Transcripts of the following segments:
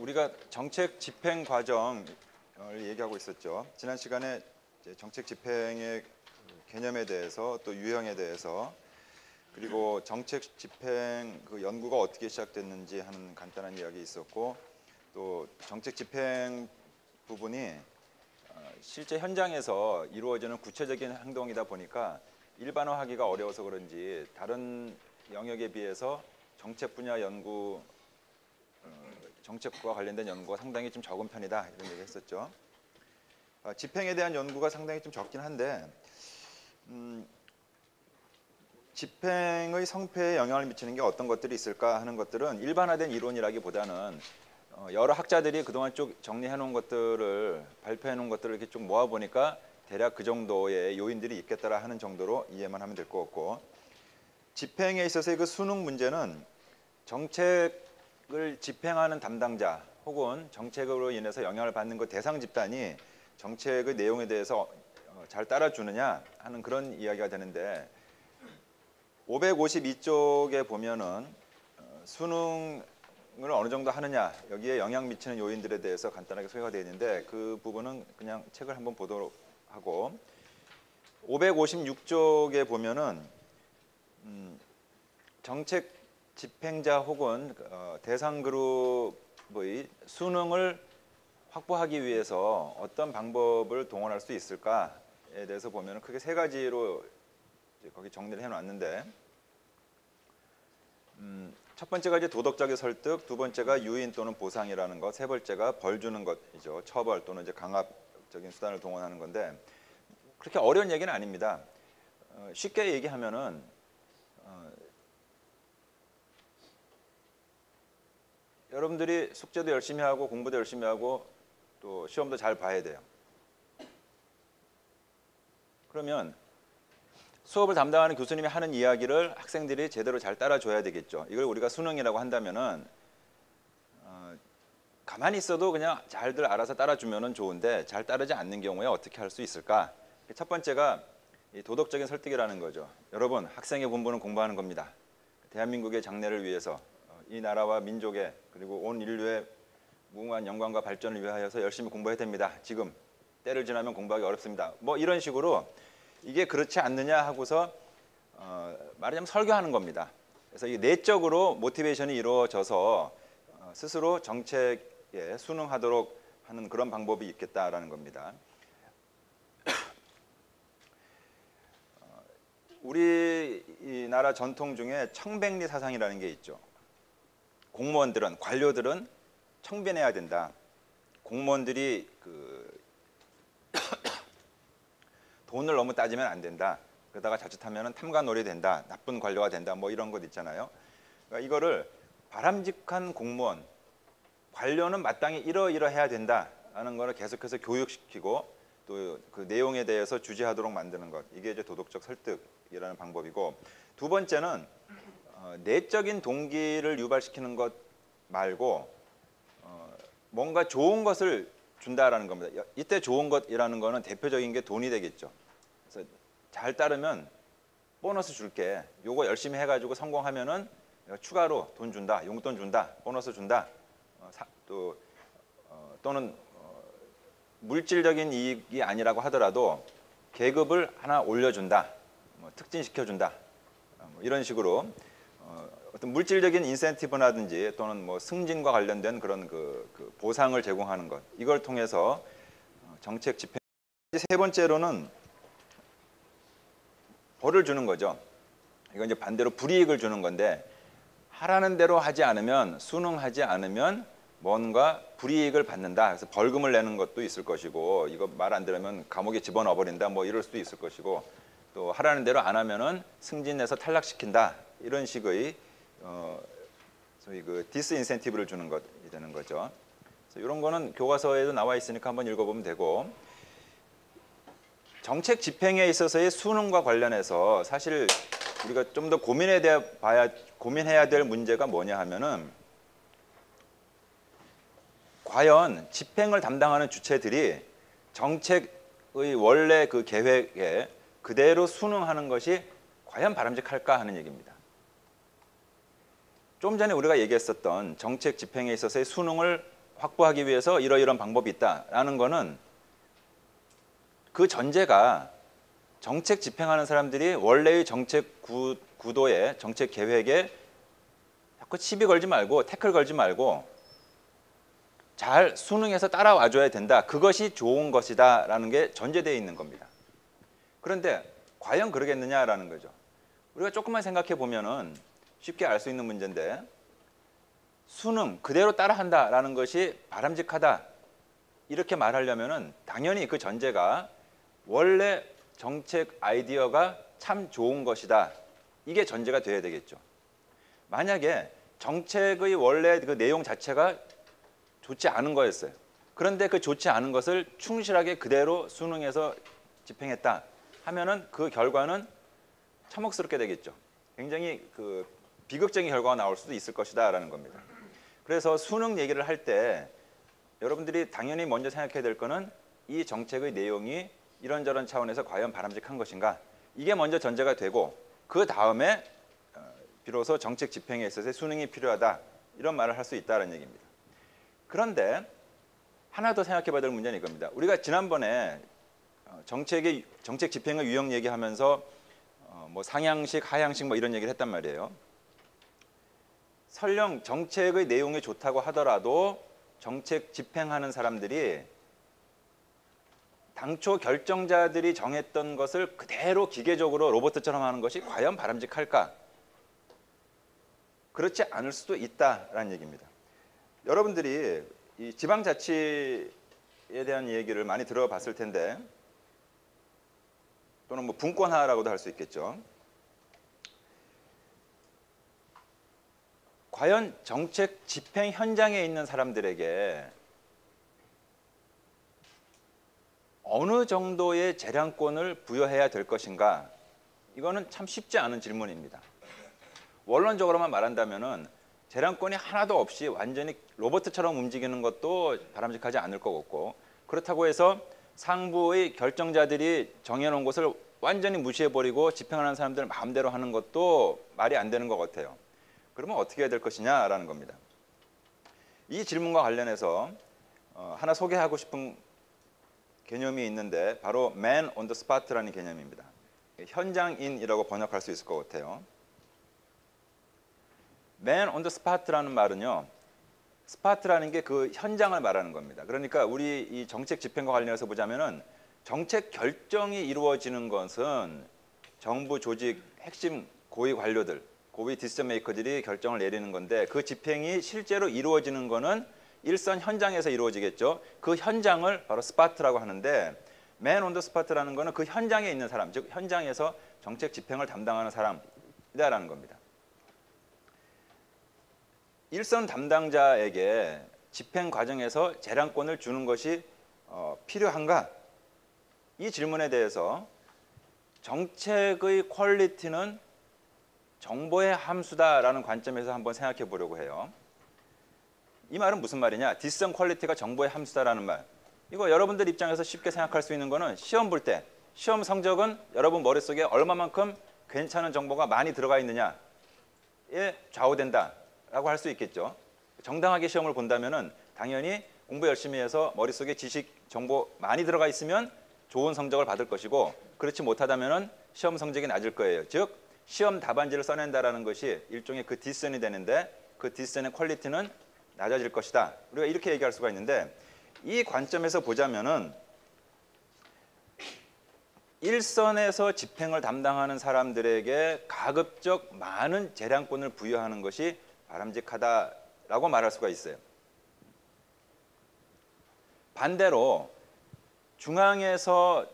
우리가 정책 집행 과정을 얘기하고 있었죠. 지난 시간에 정책 집행의 개념에 대해서 또 유형에 대해서 그리고 정책 집행 그 연구가 어떻게 시작됐는지 하는 간단한 이야기 있었고 또 정책 집행 부분이 실제 현장에서 이루어지는 구체적인 행동이다 보니까 일반화하기가 어려워서 그런지 다른 영역에 비해서 정책 분야 연구 정책과 관련된 연구가 상당히 좀 적은 편이다 이런 얘기 했었죠. 집행에 대한 연구가 상당히 좀 적긴 한데 집행의 성패에 영향을 미치는 게 어떤 것들이 있을까 하는 것들은 일반화된 이론이라기보다는 여러 학자들이 그동안 쭉 정리해 놓은 것들을 발표해 놓은 것들을 이렇게 쭉 모아 보니까 대략 그 정도의 요인들이 있겠더라 하는 정도로 이해만 하면 될 것 같고, 집행에 있어서의 그 수능 문제는 정책을 집행하는 담당자 혹은 정책으로 인해서 영향을 받는 그 대상 집단이 정책의 내용에 대해서 잘 따라주느냐 하는 그런 이야기가 되는데, 552쪽에 보면은 수능을 어느 정도 하느냐 여기에 영향 미치는 요인들에 대해서 간단하게 소개가 되어 있는데 그 부분은 그냥 책을 한번 보도록 하고, 556쪽에 보면은 정책 집행자 혹은 대상 그룹의 수능을 확보하기 위해서 어떤 방법을 동원할 수 있을까에 대해서 보면 크게 세 가지로 거기 정리를 해놨는데, 첫 번째가 이제 도덕적인 설득, 두 번째가 유인 또는 보상이라는 것, 세 번째가 벌 주는 것이죠. 처벌 또는 이제 강압적인 수단을 동원하는 건데 그렇게 어려운 얘기는 아닙니다. 쉽게 얘기하면은 여러분들이 숙제도 열심히 하고 공부도 열심히 하고 또 시험도 잘 봐야 돼요. 그러면 수업을 담당하는 교수님이 하는 이야기를 학생들이 제대로 잘 따라줘야 되겠죠. 이걸 우리가 수능이라고 한다면은 가만히 있어도 그냥 잘들 알아서 따라주면은 좋은데 잘 따르지 않는 경우에 어떻게 할 수 있을까? 첫 번째가 이 도덕적인 설득이라는 거죠. 여러분, 학생의 본분은 공부하는 겁니다. 대한민국의 장래를 위해서 이 나라와 민족의 그리고 온 인류의 무궁한 영광과 발전을 위하여서 열심히 공부해야 됩니다. 지금 때를 지나면 공부하기 어렵습니다. 뭐 이런 식으로 이게 그렇지 않느냐 하고서 말하자면 설교하는 겁니다. 그래서 이 내적으로 모티베이션이 이루어져서 스스로 정책에 순응하도록 하는 그런 방법이 있겠다라는 겁니다. 우리나라 전통 중에 청백리 사상이라는 게 있죠. 공무원들은, 관료들은 청변해야 된다. 공무원들이 돈을 너무 따지면 안 된다. 그러다가 자칫하면 탐관오리 된다. 나쁜 관료가 된다. 뭐 이런 것 있잖아요. 그러니까 이거를 바람직한 공무원, 관료는 마땅히 이러이러해야 된다라는 거를 계속해서 교육시키고 또 그 내용에 대해서 주지하도록 만드는 것. 이게 이제 도덕적 설득이라는 방법이고, 두 번째는 내적인 동기를 유발시키는 것 말고 뭔가 좋은 것을 준다라는 겁니다. 이때 좋은 것이라는 거는 대표적인 게 돈이 되겠죠. 그래서 잘 따르면 보너스 줄게. 요거 열심히 해가지고 성공하면은 추가로 돈 준다, 용돈 준다, 보너스 준다. 또는 물질적인 이익이 아니라고 하더라도 계급을 하나 올려준다, 특진시켜준다. 이런 식으로 어떤 물질적인 인센티브라든지 또는 뭐 승진과 관련된 그런 그 보상을 제공하는 것, 이걸 통해서 정책 집행. 세 번째로는 벌을 주는 거죠. 이건 이제 반대로 불이익을 주는 건데, 하라는 대로 하지 않으면, 순응하지 않으면 뭔가 불이익을 받는다. 그래서 벌금을 내는 것도 있을 것이고, 이거 말 안 들으면 감옥에 집어넣어 버린다. 뭐 이럴 수도 있을 것이고, 또 하라는 대로 안 하면은 승진해서 탈락시킨다. 이런 식의 소위 그 디스인센티브를 주는 것이 되는 거죠. 그래서 이런 거는 교과서에도 나와 있으니까 한번 읽어보면 되고, 정책 집행에 있어서의 수능과 관련해서 사실 우리가 좀 더 고민해야 될 문제가 뭐냐 하면은, 과연 집행을 담당하는 주체들이 정책의 원래 그 계획에 그대로 순응하는 것이 과연 바람직할까 하는 얘기입니다. 좀 전에 우리가 얘기했었던 정책 집행에 있어서의 수능을 확보하기 위해서 이러이러한 방법이 있다라는 거는 그 전제가 정책 집행하는 사람들이 원래의 정책 구도에 정책 계획에 자꾸 시비 걸지 말고 태클 걸지 말고 잘 순응해서 따라와줘야 된다. 그것이 좋은 것이다 라는 게 전제되어 있는 겁니다. 그런데 과연 그러겠느냐라는 거죠. 우리가 조금만 생각해 보면은 쉽게 알 수 있는 문제인데 순응, 그대로 따라한다라는 것이 바람직하다 이렇게 말하려면은 당연히 그 전제가 원래 정책 아이디어가 참 좋은 것이다. 이게 전제가 돼야 되겠죠. 만약에 정책의 원래 그 내용 자체가 좋지 않은 거였어요. 그런데 그 좋지 않은 것을 충실하게 그대로 순응해서 집행했다 하면은 그 결과는 참혹스럽게 되겠죠. 굉장히 그 비극적인 결과가 나올 수도 있을 것이다라는 겁니다. 그래서 순응 얘기를 할 때 여러분들이 당연히 먼저 생각해야 될 거는 이 정책의 내용이 이런저런 차원에서 과연 바람직한 것인가, 이게 먼저 전제가 되고 그 다음에 비로소 정책 집행에 있어서 순응이 필요하다 이런 말을 할 수 있다는 얘기입니다. 그런데 하나 더 생각해 봐야 될 문제는 이겁니다. 우리가 지난번에 정책 집행의 유형 얘기하면서 뭐 상향식, 하향식 뭐 이런 얘기를 했단 말이에요. 설령 정책의 내용이 좋다고 하더라도 정책 집행하는 사람들이 당초 결정자들이 정했던 것을 그대로 기계적으로 로봇처럼 하는 것이 과연 바람직할까? 그렇지 않을 수도 있다라는 얘기입니다. 여러분들이 이 지방자치에 대한 얘기를 많이 들어봤을 텐데 또는 뭐 분권화라고도 할 수 있겠죠. 과연 정책 집행 현장에 있는 사람들에게 어느 정도의 재량권을 부여해야 될 것인가? 이거는 참 쉽지 않은 질문입니다. 원론적으로만 말한다면은 재량권이 하나도 없이 완전히 로봇처럼 움직이는 것도 바람직하지 않을 것 같고, 그렇다고 해서 상부의 결정자들이 정해놓은 것을 완전히 무시해버리고 집행하는 사람들 마음대로 하는 것도 말이 안 되는 것 같아요. 그러면 어떻게 해야 될 것이냐라는 겁니다. 이 질문과 관련해서 하나 소개하고 싶은 개념이 있는데 바로 Man on the Spot라는 개념입니다. 현장인이라고 번역할 수 있을 것 같아요. Man on the Spot라는 말은요, 스파트라는 게 그 현장을 말하는 겁니다. 그러니까 우리 이 정책 집행과 관련해서 보자면은 정책 결정이 이루어지는 것은 정부 조직 핵심 고위 관료들, 고위 디시전 메이커들이 결정을 내리는 건데 그 집행이 실제로 이루어지는 거는 일선 현장에서 이루어지겠죠. 그 현장을 바로 스파트라고 하는데 맨 온 더 스파트라는 거는 그 현장에 있는 사람, 즉 현장에서 정책 집행을 담당하는 사람이다라는 겁니다. 일선 담당자에게 집행 과정에서 재량권을 주는 것이 필요한가? 이 질문에 대해서 정책의 퀄리티는 정보의 함수다라는 관점에서 한번 생각해 보려고 해요. 이 말은 무슨 말이냐? 디시전 퀄리티가 정보의 함수다라는 말. 이거 여러분들 입장에서 쉽게 생각할 수 있는 거는 시험 볼 때 시험 성적은 여러분 머릿속에 얼마만큼 괜찮은 정보가 많이 들어가 있느냐에 좌우된다라고 할 수 있겠죠. 정당하게 시험을 본다면은 당연히 공부 열심히 해서 머릿속에 지식, 정보 많이 들어가 있으면 좋은 성적을 받을 것이고 그렇지 못하다면은 시험 성적이 낮을 거예요. 즉 시험 답안지를 써낸다라는 것이 일종의 그 디시전이 되는데 그 디시전의 퀄리티는 낮아질 것이다. 우리가 이렇게 얘기할 수가 있는데 이 관점에서 보자면은 일선에서 집행을 담당하는 사람들에게 가급적 많은 재량권을 부여하는 것이 바람직하다라고 말할 수가 있어요. 반대로 중앙에서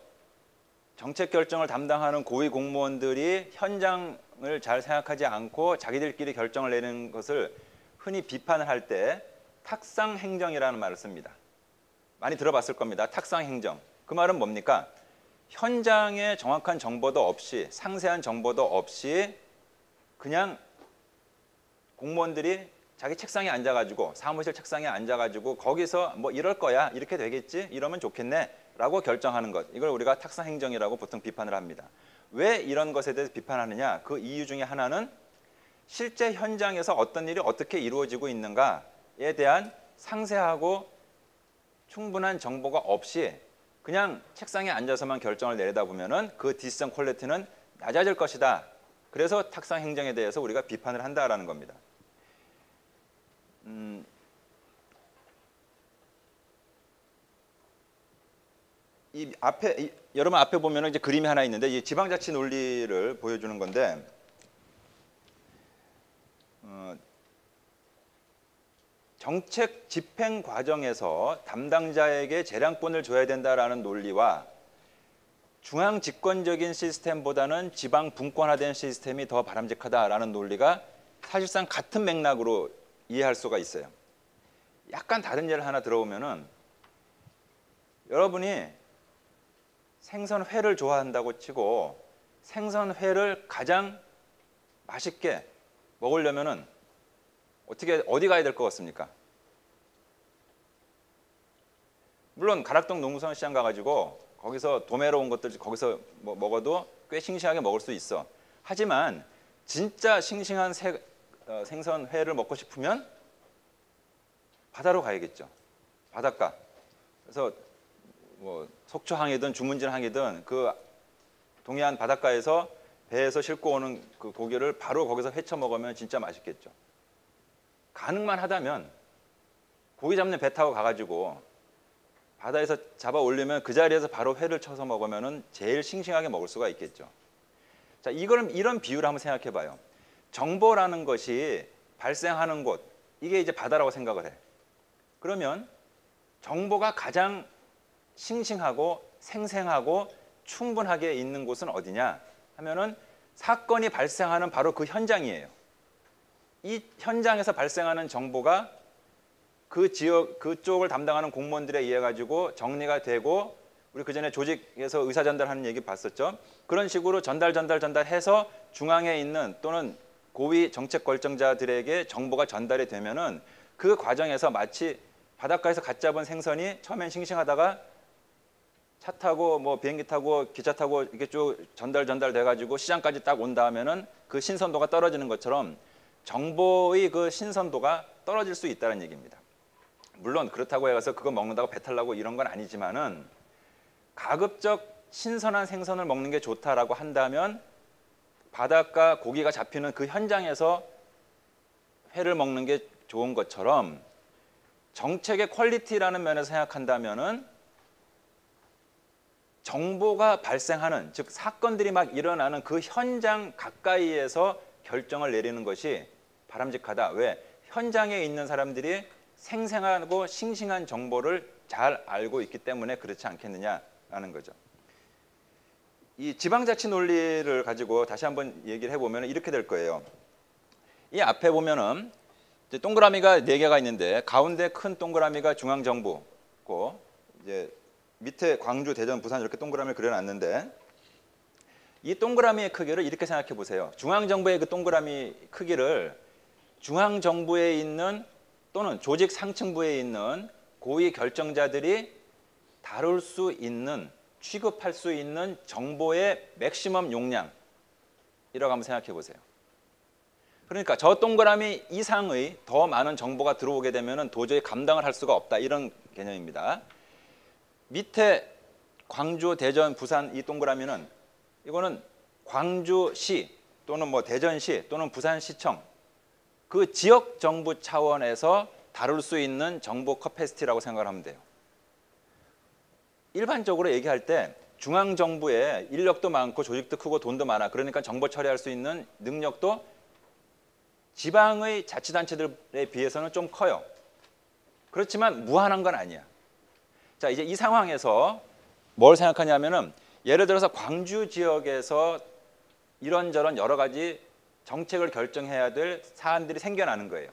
정책 결정을 담당하는 고위 공무원들이 현장을 잘 생각하지 않고 자기들끼리 결정을 내리는 것을 흔히 비판을 할 때 탁상행정이라는 말을 씁니다. 많이 들어봤을 겁니다. 탁상행정. 그 말은 뭡니까? 현장에 정확한 정보도 없이 상세한 정보도 없이 그냥 공무원들이 자기 책상에 앉아가지고 사무실 책상에 앉아가지고 거기서 뭐 이럴 거야 이렇게 되겠지 이러면 좋겠네 라고 결정하는 것, 이걸 우리가 탁상행정이라고 보통 비판을 합니다. 왜 이런 것에 대해서 비판하느냐? 그 이유 중에 하나는 실제 현장에서 어떤 일이 어떻게 이루어지고 있는가에 대한 상세하고 충분한 정보가 없이 그냥 책상에 앉아서만 결정을 내리다 보면은 그 디시전 퀄리티는 낮아질 것이다. 그래서 탁상 행정에 대해서 우리가 비판을 한다라는 겁니다. 여러분 앞에 보면은 이제 그림이 하나 있는데 이 지방자치 논리를 보여주는 건데 정책 집행 과정에서 담당자에게 재량권을 줘야 된다라는 논리와 중앙 집권적인 시스템보다는 지방 분권화된 시스템이 더 바람직하다라는 논리가 사실상 같은 맥락으로 이해할 수가 있어요. 약간 다른 예를 하나 들어보면은 여러분이 생선회를 좋아한다고 치고 생선회를 가장 맛있게 먹으려면은 어디 가야 될 것 같습니까? 물론 가락동 농수산시장 가가지고 거기서 도매로 온 것들 거기서 먹어도 꽤 싱싱하게 먹을 수 있어. 하지만 진짜 싱싱한 생선회를 먹고 싶으면 바다로 가야겠죠. 바닷가. 그래서 뭐 속초항이든 주문진항이든 그 동해안 바닷가에서 배에서 싣고 오는 그 고기를 바로 거기서 회쳐 먹으면 진짜 맛있겠죠. 가능만 하다면 고기 잡는 배 타고 가가지고 바다에서 잡아 올리면 그 자리에서 바로 회를 쳐서 먹으면 제일 싱싱하게 먹을 수가 있겠죠. 자, 이런 비유를 한번 생각해 봐요. 정보라는 것이 발생하는 곳, 이게 이제 바다라고 생각을 해. 그러면 정보가 가장 싱싱하고 생생하고 충분하게 있는 곳은 어디냐 하면은 사건이 발생하는 바로 그 현장이에요. 이 현장에서 발생하는 정보가 그 지역 그쪽을 담당하는 공무원들에 의해 가지고 정리가 되고 우리 그 전에 조직에서 의사 전달하는 얘기 봤었죠. 그런 식으로 전달해서 중앙에 있는 또는 고위 정책 결정자들에게 정보가 전달이 되면은 그 과정에서 마치 바닷가에서 갓 잡은 생선이 처음엔 싱싱하다가 차 타고 뭐 비행기 타고 기차 타고 이렇게 쭉 전달돼 가지고 시장까지 딱 온 다음에는 그 신선도가 떨어지는 것처럼 정보의 그 신선도가 떨어질 수 있다는 얘기입니다. 물론 그렇다고 해서 그거 먹는다고 배탈 나고 이런 건 아니지만은 가급적 신선한 생선을 먹는 게 좋다라고 한다면 바닷가 고기가 잡히는 그 현장에서 회를 먹는 게 좋은 것처럼 정책의 퀄리티라는 면에서 생각한다면은 정보가 발생하는, 즉 사건들이 막 일어나는 그 현장 가까이에서 결정을 내리는 것이 바람직하다. 왜? 현장에 있는 사람들이 생생하고 싱싱한 정보를 잘 알고 있기 때문에 그렇지 않겠느냐라는 거죠. 이 지방자치 논리를 가지고 다시 한번 얘기를 해보면 이렇게 될 거예요. 이 앞에 보면은 이제 동그라미가 4개가 있는데 가운데 큰 동그라미가 중앙정부고 이제 밑에 광주, 대전, 부산 이렇게 동그라미를 그려놨는데 이 동그라미의 크기를 이렇게 생각해 보세요. 중앙정부의 그 동그라미 크기를 중앙정부에 있는 또는 조직 상층부에 있는 고위 결정자들이 다룰 수 있는, 취급할 수 있는 정보의 맥시멈 용량이라고 한번 생각해 보세요. 그러니까 저 동그라미 이상의 더 많은 정보가 들어오게 되면 도저히 감당을 할 수가 없다. 이런 개념입니다. 밑에 광주, 대전, 부산 이 동그라미는 이거는 광주시 또는 뭐 대전시 또는 부산시청 그 지역 정부 차원에서 다룰 수 있는 정보 커패시티라고 생각을 하면 돼요. 일반적으로 얘기할 때 중앙정부에 인력도 많고 조직도 크고 돈도 많아. 그러니까 정보 처리할 수 있는 능력도 지방의 자치단체들에 비해서는 좀 커요. 그렇지만 무한한 건 아니야. 자, 이제 이 상황에서 뭘 생각하냐면은 예를 들어서 광주 지역에서 이런저런 여러 가지 정책을 결정해야 될 사안들이 생겨나는 거예요.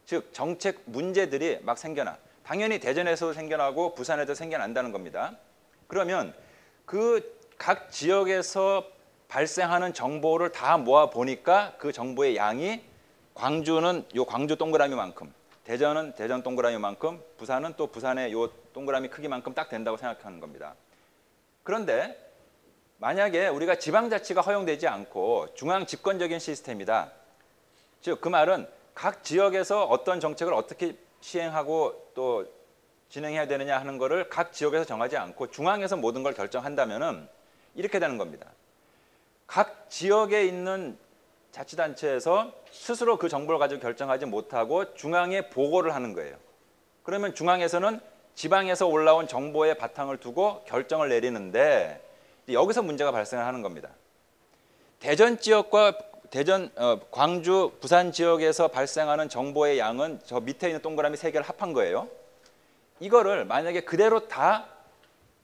즉 정책 문제들이 막 생겨나. 당연히 대전에서도 생겨나고 부산에도 생겨난다는 겁니다. 그러면 그 각 지역에서 발생하는 정보를 다 모아 보니까 그 정보의 양이 광주는 요 광주 동그라미만큼, 대전은 대전 동그라미만큼, 부산은 또 부산의 요 동그라미 크기만큼 딱 된다고 생각하는 겁니다. 그런데 만약에 우리가 지방자치가 허용되지 않고 중앙 집권적인 시스템이다. 즉 그 말은 각 지역에서 어떤 정책을 어떻게 시행하고 또 진행해야 되느냐 하는 거를 각 지역에서 정하지 않고 중앙에서 모든 걸 결정한다면은 이렇게 되는 겁니다. 각 지역에 있는 자치단체에서 스스로 그 정보를 가지고 결정하지 못하고 중앙에 보고를 하는 거예요. 그러면 중앙에서는 지방에서 올라온 정보의 바탕을 두고 결정을 내리는데 여기서 문제가 발생을 하는 겁니다. 대전 지역과 광주, 부산 지역에서 발생하는 정보의 양은 저 밑에 있는 동그라미 3개를 합한 거예요. 이거를 만약에 그대로 다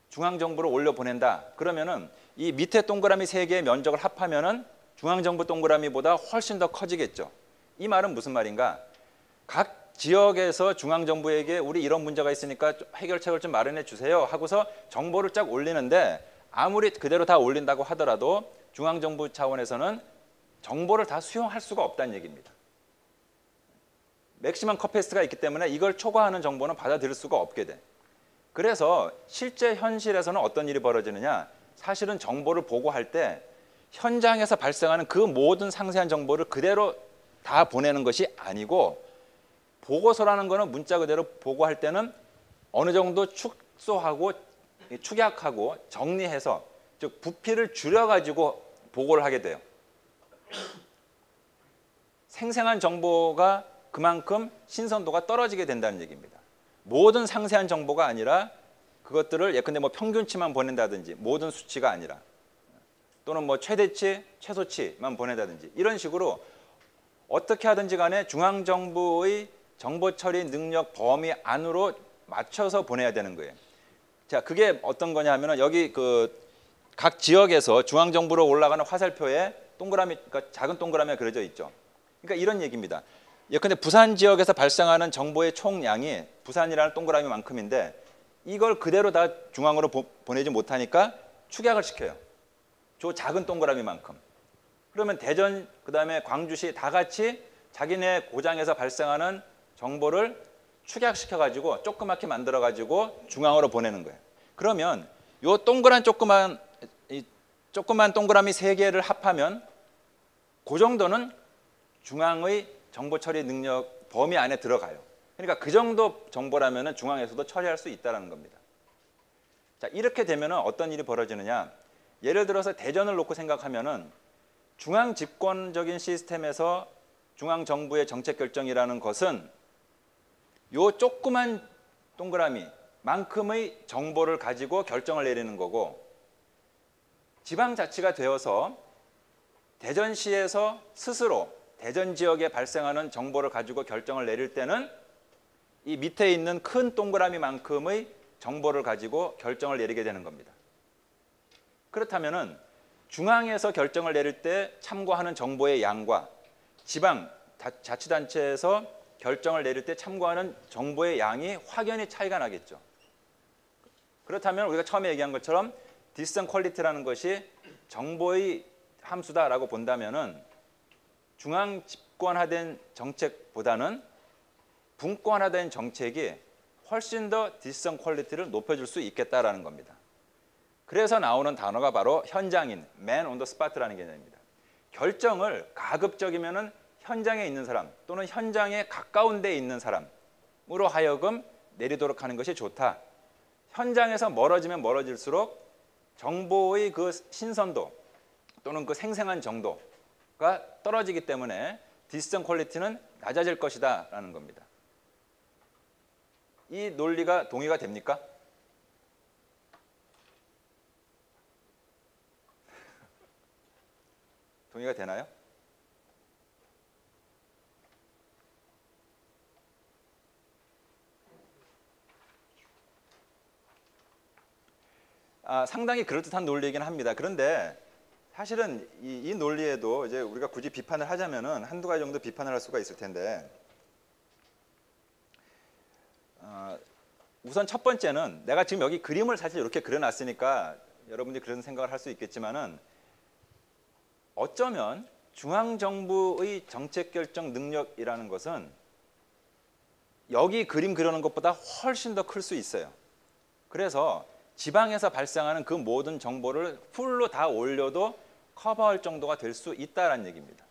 중앙정부로 올려보낸다. 그러면은 이 밑에 동그라미 3개의 면적을 합하면은 중앙정부 동그라미보다 훨씬 더 커지겠죠. 이 말은 무슨 말인가? 각 지역에서 중앙정부에게 우리 이런 문제가 있으니까 해결책을 좀 마련해 주세요 하고서 정보를 쫙 올리는데 아무리 그대로 다 올린다고 하더라도 중앙정부 차원에서는 정보를 다 수용할 수가 없다는 얘기입니다. 맥시멈 커패시티가 있기 때문에 이걸 초과하는 정보는 받아들일 수가 없게 돼. 그래서 실제 현실에서는 어떤 일이 벌어지느냐? 사실은 정보를 보고할 때 현장에서 발생하는 그 모든 상세한 정보를 그대로 다 보내는 것이 아니고 보고서라는 거는 문자 그대로 보고할 때는 어느 정도 축소하고 축약하고 정리해서 즉 부피를 줄여가지고 보고를 하게 돼요. 생생한 정보가 그만큼 신선도가 떨어지게 된다는 얘기입니다. 모든 상세한 정보가 아니라 그것들을 예컨대 뭐 평균치만 보낸다든지 모든 수치가 아니라 또는 뭐 최대치, 최소치만 보낸다든지 이런 식으로 어떻게 하든지 간에 중앙정부의 정보 처리 능력 범위 안으로 맞춰서 보내야 되는 거예요. 자, 그게 어떤 거냐 하면은 여기 그 각 지역에서 중앙정부로 올라가는 화살표에 동그라미, 그러니까 작은 동그라미가 그려져 있죠. 그러니까 이런 얘기입니다. 예컨대 부산 지역에서 발생하는 정보의 총량이 부산이라는 동그라미만큼인데 이걸 그대로 다 중앙으로 보내지 못하니까 축약을 시켜요. 저 작은 동그라미만큼. 그러면 대전, 그다음에 광주시 다 같이 자기네 고장에서 발생하는 정보를 축약시켜가지고 조그맣게 만들어가지고 중앙으로 보내는 거예요. 그러면 요 동그란 조그만 동그라미 3개를 합하면 그 정도는 중앙의 정보 처리 능력 범위 안에 들어가요. 그러니까 그 정도 정보라면 중앙에서도 처리할 수 있다는 겁니다. 자, 이렇게 되면 어떤 일이 벌어지느냐? 예를 들어서 대전을 놓고 생각하면은 중앙 집권적인 시스템에서 중앙 정부의 정책 결정이라는 것은 요 조그만 동그라미만큼의 정보를 가지고 결정을 내리는 거고 지방자치가 되어서 대전시에서 스스로 대전 지역에 발생하는 정보를 가지고 결정을 내릴 때는 이 밑에 있는 큰 동그라미만큼의 정보를 가지고 결정을 내리게 되는 겁니다. 그렇다면은 중앙에서 결정을 내릴 때 참고하는 정보의 양과 지방 자치단체에서 결정을 내릴 때 참고하는 정보의 양이 확연히 차이가 나겠죠. 그렇다면 우리가 처음에 얘기한 것처럼 디스턴 퀄리티라는 것이 정보의 함수다라고 본다면은 중앙 집권화된 정책보다는 분권화된 정책이 훨씬 더 디스턴 퀄리티를 높여줄 수 있겠다라는 겁니다. 그래서 나오는 단어가 바로 현장인, man on the spot라는 개념입니다. 결정을 가급적이면은 현장에 있는 사람 또는 현장에 가까운 데에 있는 사람으로 하여금 내리도록 하는 것이 좋다. 현장에서 멀어지면 멀어질수록 정보의 그 신선도 또는 그 생생한 정도가 떨어지기 때문에 디스턴 퀄리티는 낮아질 것이다 라는 겁니다. 이 논리가 동의가 됩니까? 동의가 되나요? 상당히 그럴듯한 논리이긴 합니다. 그런데 사실은 이 논리에도 이제 우리가 굳이 비판을 하자면은 한두 가지 정도 비판을 할 수가 있을 텐데 우선 첫 번째는 내가 지금 여기 그림을 사실 이렇게 그려놨으니까 여러분들이 그런 생각을 할 수 있겠지만은 어쩌면 중앙정부의 정책결정 능력이라는 것은 여기 그림 그려놓은 것보다 훨씬 더 클 수 있어요. 그래서 지방에서 발생하는 그 모든 정보를 풀로 다 올려도 커버할 정도가 될 수 있다는 얘기입니다.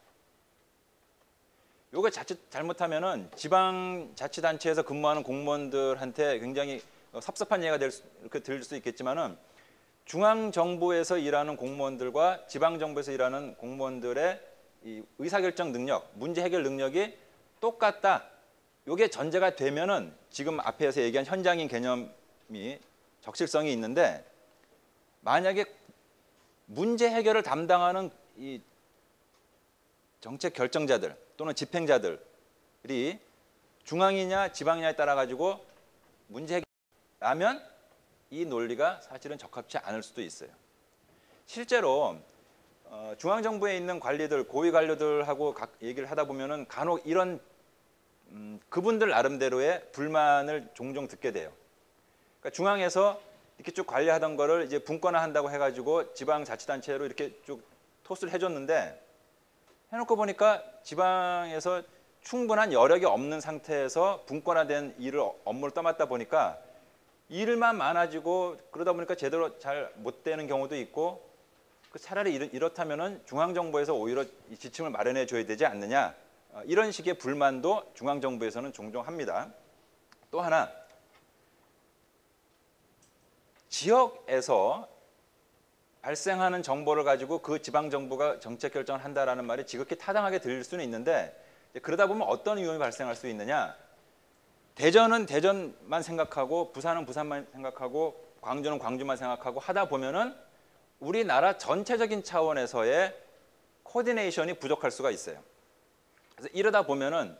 요거 자칫 잘못하면은 지방자치단체에서 근무하는 공무원들한테 굉장히 섭섭한 예가 이렇게 들 수 있겠지만은 중앙정부에서 일하는 공무원들과 지방정부에서 일하는 공무원들의 이 의사결정 능력, 문제 해결 능력이 똑같다. 요게 전제가 되면은 지금 앞에서 얘기한 현장인 개념이 적실성이 있는데, 만약에 문제 해결을 담당하는 이 정책 결정자들 또는 집행자들이 중앙이냐 지방이냐에 따라 가지고 문제 해결하면 이 논리가 사실은 적합치 않을 수도 있어요. 실제로 중앙정부에 있는 관리들, 고위 관료들하고 얘기를 하다 보면은 간혹 이런 그분들 나름대로의 불만을 종종 듣게 돼요. 그러니까 중앙에서 이렇게 쭉 관리하던 거를 이제 분권화한다고 해가지고 지방자치단체로 이렇게 쭉 토스를 해줬는데, 해놓고 보니까 지방에서 충분한 여력이 없는 상태에서 분권화된 업무를 떠맡다 보니까 일만 많아지고 그러다 보니까 제대로 잘 못 되는 경우도 있고, 차라리 이렇다면은 중앙정부에서 오히려 이 지침을 마련해 줘야 되지 않느냐, 이런 식의 불만도 중앙정부에서는 종종 합니다. 또 하나, 지역에서 발생하는 정보를 가지고 그 지방정부가 정책 결정을 한다라는 말이 지극히 타당하게 들릴 수는 있는데, 그러다 보면 어떤 위험이 발생할 수 있느냐, 대전은 대전만 생각하고 부산은 부산만 생각하고 광주는 광주만 생각하고 하다 보면은 우리나라 전체적인 차원에서의 코디네이션이 부족할 수가 있어요. 그래서 이러다 보면은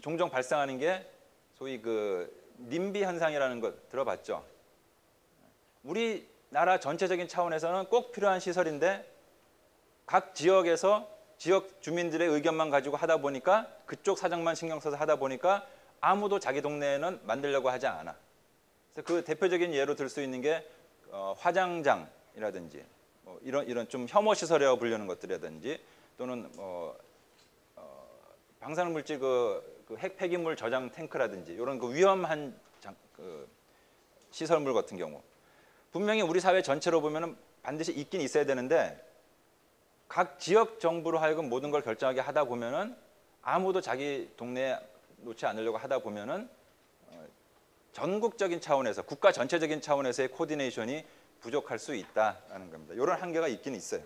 종종 발생하는 게 소위 그 님비 현상이라는 거 들어봤죠? 우리나라 전체적인 차원에서는 꼭 필요한 시설인데 각 지역에서 지역 주민들의 의견만 가지고 하다 보니까, 그쪽 사정만 신경 써서 하다 보니까 아무도 자기 동네에는 만들려고 하지 않아. 그래서 그 대표적인 예로 들 수 있는 게 화장장이라든지 이런 좀 혐오 시설이라고 불리는 것들이라든지, 또는 방사능 물질 그 핵 폐기물 저장 탱크라든지 이런 그 위험한 시설물 같은 경우, 분명히 우리 사회 전체로 보면은 반드시 있긴 있어야 되는데, 각 지역 정부로 하여금 모든 걸 결정하게 하다 보면은 아무도 자기 동네에 놓지 않으려고 하다 보면은 전국적인 차원에서, 국가 전체적인 차원에서의 코디네이션이 부족할 수 있다는 겁니다. 이런 한계가 있긴 있어요.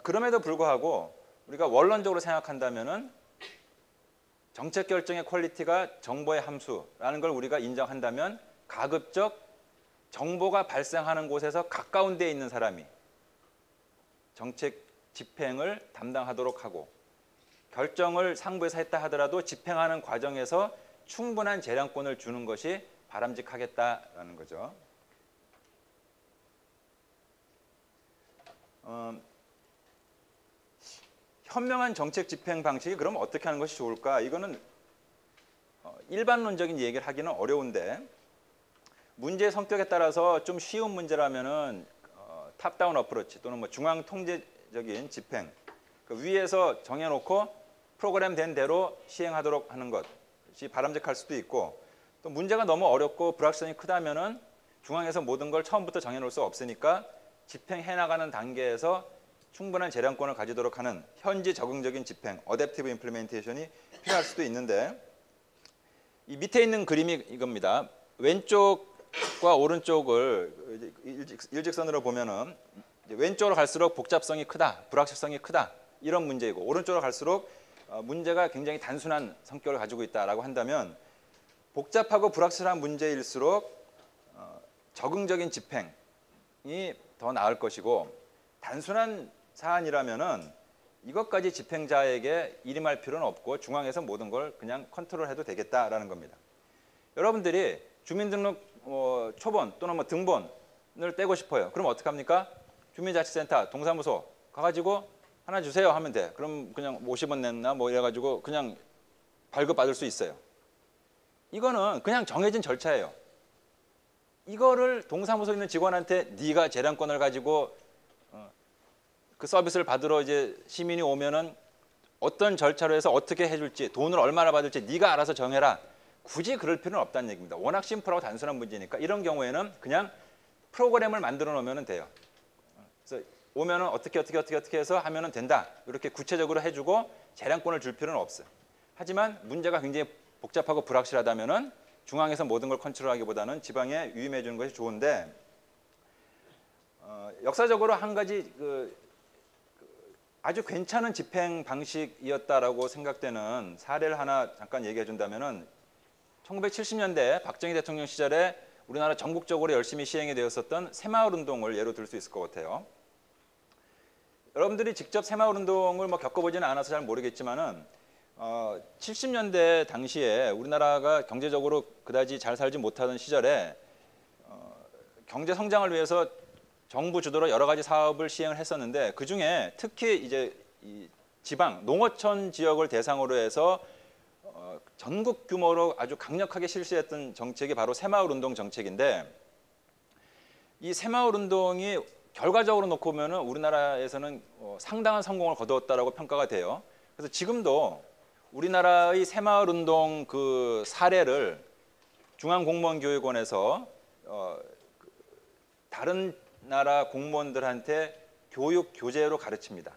그럼에도 불구하고 우리가 원론적으로 생각한다면은 정책 결정의 퀄리티가 정보의 함수라는 걸 우리가 인정한다면, 가급적 정보가 발생하는 곳에서 가까운 데에 있는 사람이 정책 집행을 담당하도록 하고, 결정을 상부에서 했다 하더라도 집행하는 과정에서 충분한 재량권을 주는 것이 바람직하겠다라는 거죠. 현명한 정책 집행 방식이 그럼 어떻게 하는 것이 좋을까? 이거는 일반론적인 얘기를 하기는 어려운데, 문제의 성격에 따라서 좀 쉬운 문제라면은 탑다운 어프로치 또는 뭐 중앙 통제적인 집행, 그 위에서 정해놓고 프로그램 된 대로 시행하도록 하는 것이 바람직할 수도 있고, 또 문제가 너무 어렵고 불확실성이 크다면은 중앙에서 모든 걸 처음부터 정해놓을 수 없으니까 집행해 나가는 단계에서 충분한 재량권을 가지도록 하는 현지 적응적인 집행, 어댑티브 임플리멘테이션이 필요할 수도 있는데, 이 밑에 있는 그림이 이겁니다. 왼쪽과 오른쪽을 일직선으로 보면은 왼쪽으로 갈수록 복잡성이 크다, 불확실성이 크다, 이런 문제이고, 오른쪽으로 갈수록 문제가 굉장히 단순한 성격을 가지고 있다라고 한다면, 복잡하고 불확실한 문제일수록 적응적인 집행이 더 나을 것이고, 단순한 사안이라면은 이것까지 집행자에게 일임할 필요는 없고 중앙에서 모든 걸 그냥 컨트롤해도 되겠다라는 겁니다. 여러분들이 주민등록 초본 또는 뭐 등본을 떼고 싶어요. 그럼 어떻게 합니까? 주민자치센터, 동사무소 가가지고 하나 주세요 하면 돼. 그럼 그냥 50원 냈나 뭐 이래가지고 그냥 발급받을 수 있어요. 이거는 그냥 정해진 절차예요. 이거를 동사무소에 있는 직원한테 네가 재량권을 가지고 그 서비스를 받으러 이제 시민이 오면은 어떤 절차로 해서 어떻게 해줄지, 돈을 얼마나 받을지 네가 알아서 정해라. 굳이 그럴 필요는 없다는 얘기입니다. 워낙 심플하고 단순한 문제니까 이런 경우에는 그냥 프로그램을 만들어 놓으면 돼요. 그래서 오면은 어떻게 해서 하면은 된다. 이렇게 구체적으로 해주고 재량권을 줄 필요는 없어요. 하지만 문제가 굉장히 복잡하고 불확실하다면은 중앙에서 모든 걸 컨트롤하기보다는 지방에 위임해 주는 것이 좋은데 역사적으로 한 가지 아주 괜찮은 집행 방식이었다라고 생각되는 사례를 하나 잠깐 얘기해 준다면은 1970년대 박정희 대통령 시절에 우리나라 전국적으로 열심히 시행이 되었었던 새마을 운동을 예로 들 수 있을 것 같아요. 여러분들이 직접 새마을 운동을 겪어보지는 않아서 잘 모르겠지만은 70년대 당시에 우리나라가 경제적으로 그다지 잘 살지 못하던 시절에 경제 성장을 위해서 정부 주도로 여러 가지 사업을 시행을 했었는데 그 중에 특히 이제 이 지방 농어촌 지역을 대상으로 해서 전국 규모로 아주 강력하게 실시했던 정책이 바로 새마을 운동 정책인데 이 새마을 운동이 결과적으로 놓고 보면은 우리나라에서는 상당한 성공을 거두었다라고 평가가 돼요. 그래서 지금도 우리나라의 새마을 운동 그 사례를 중앙공무원교육원에서 다른 나라 공무원들한테 교육 교재로 가르칩니다.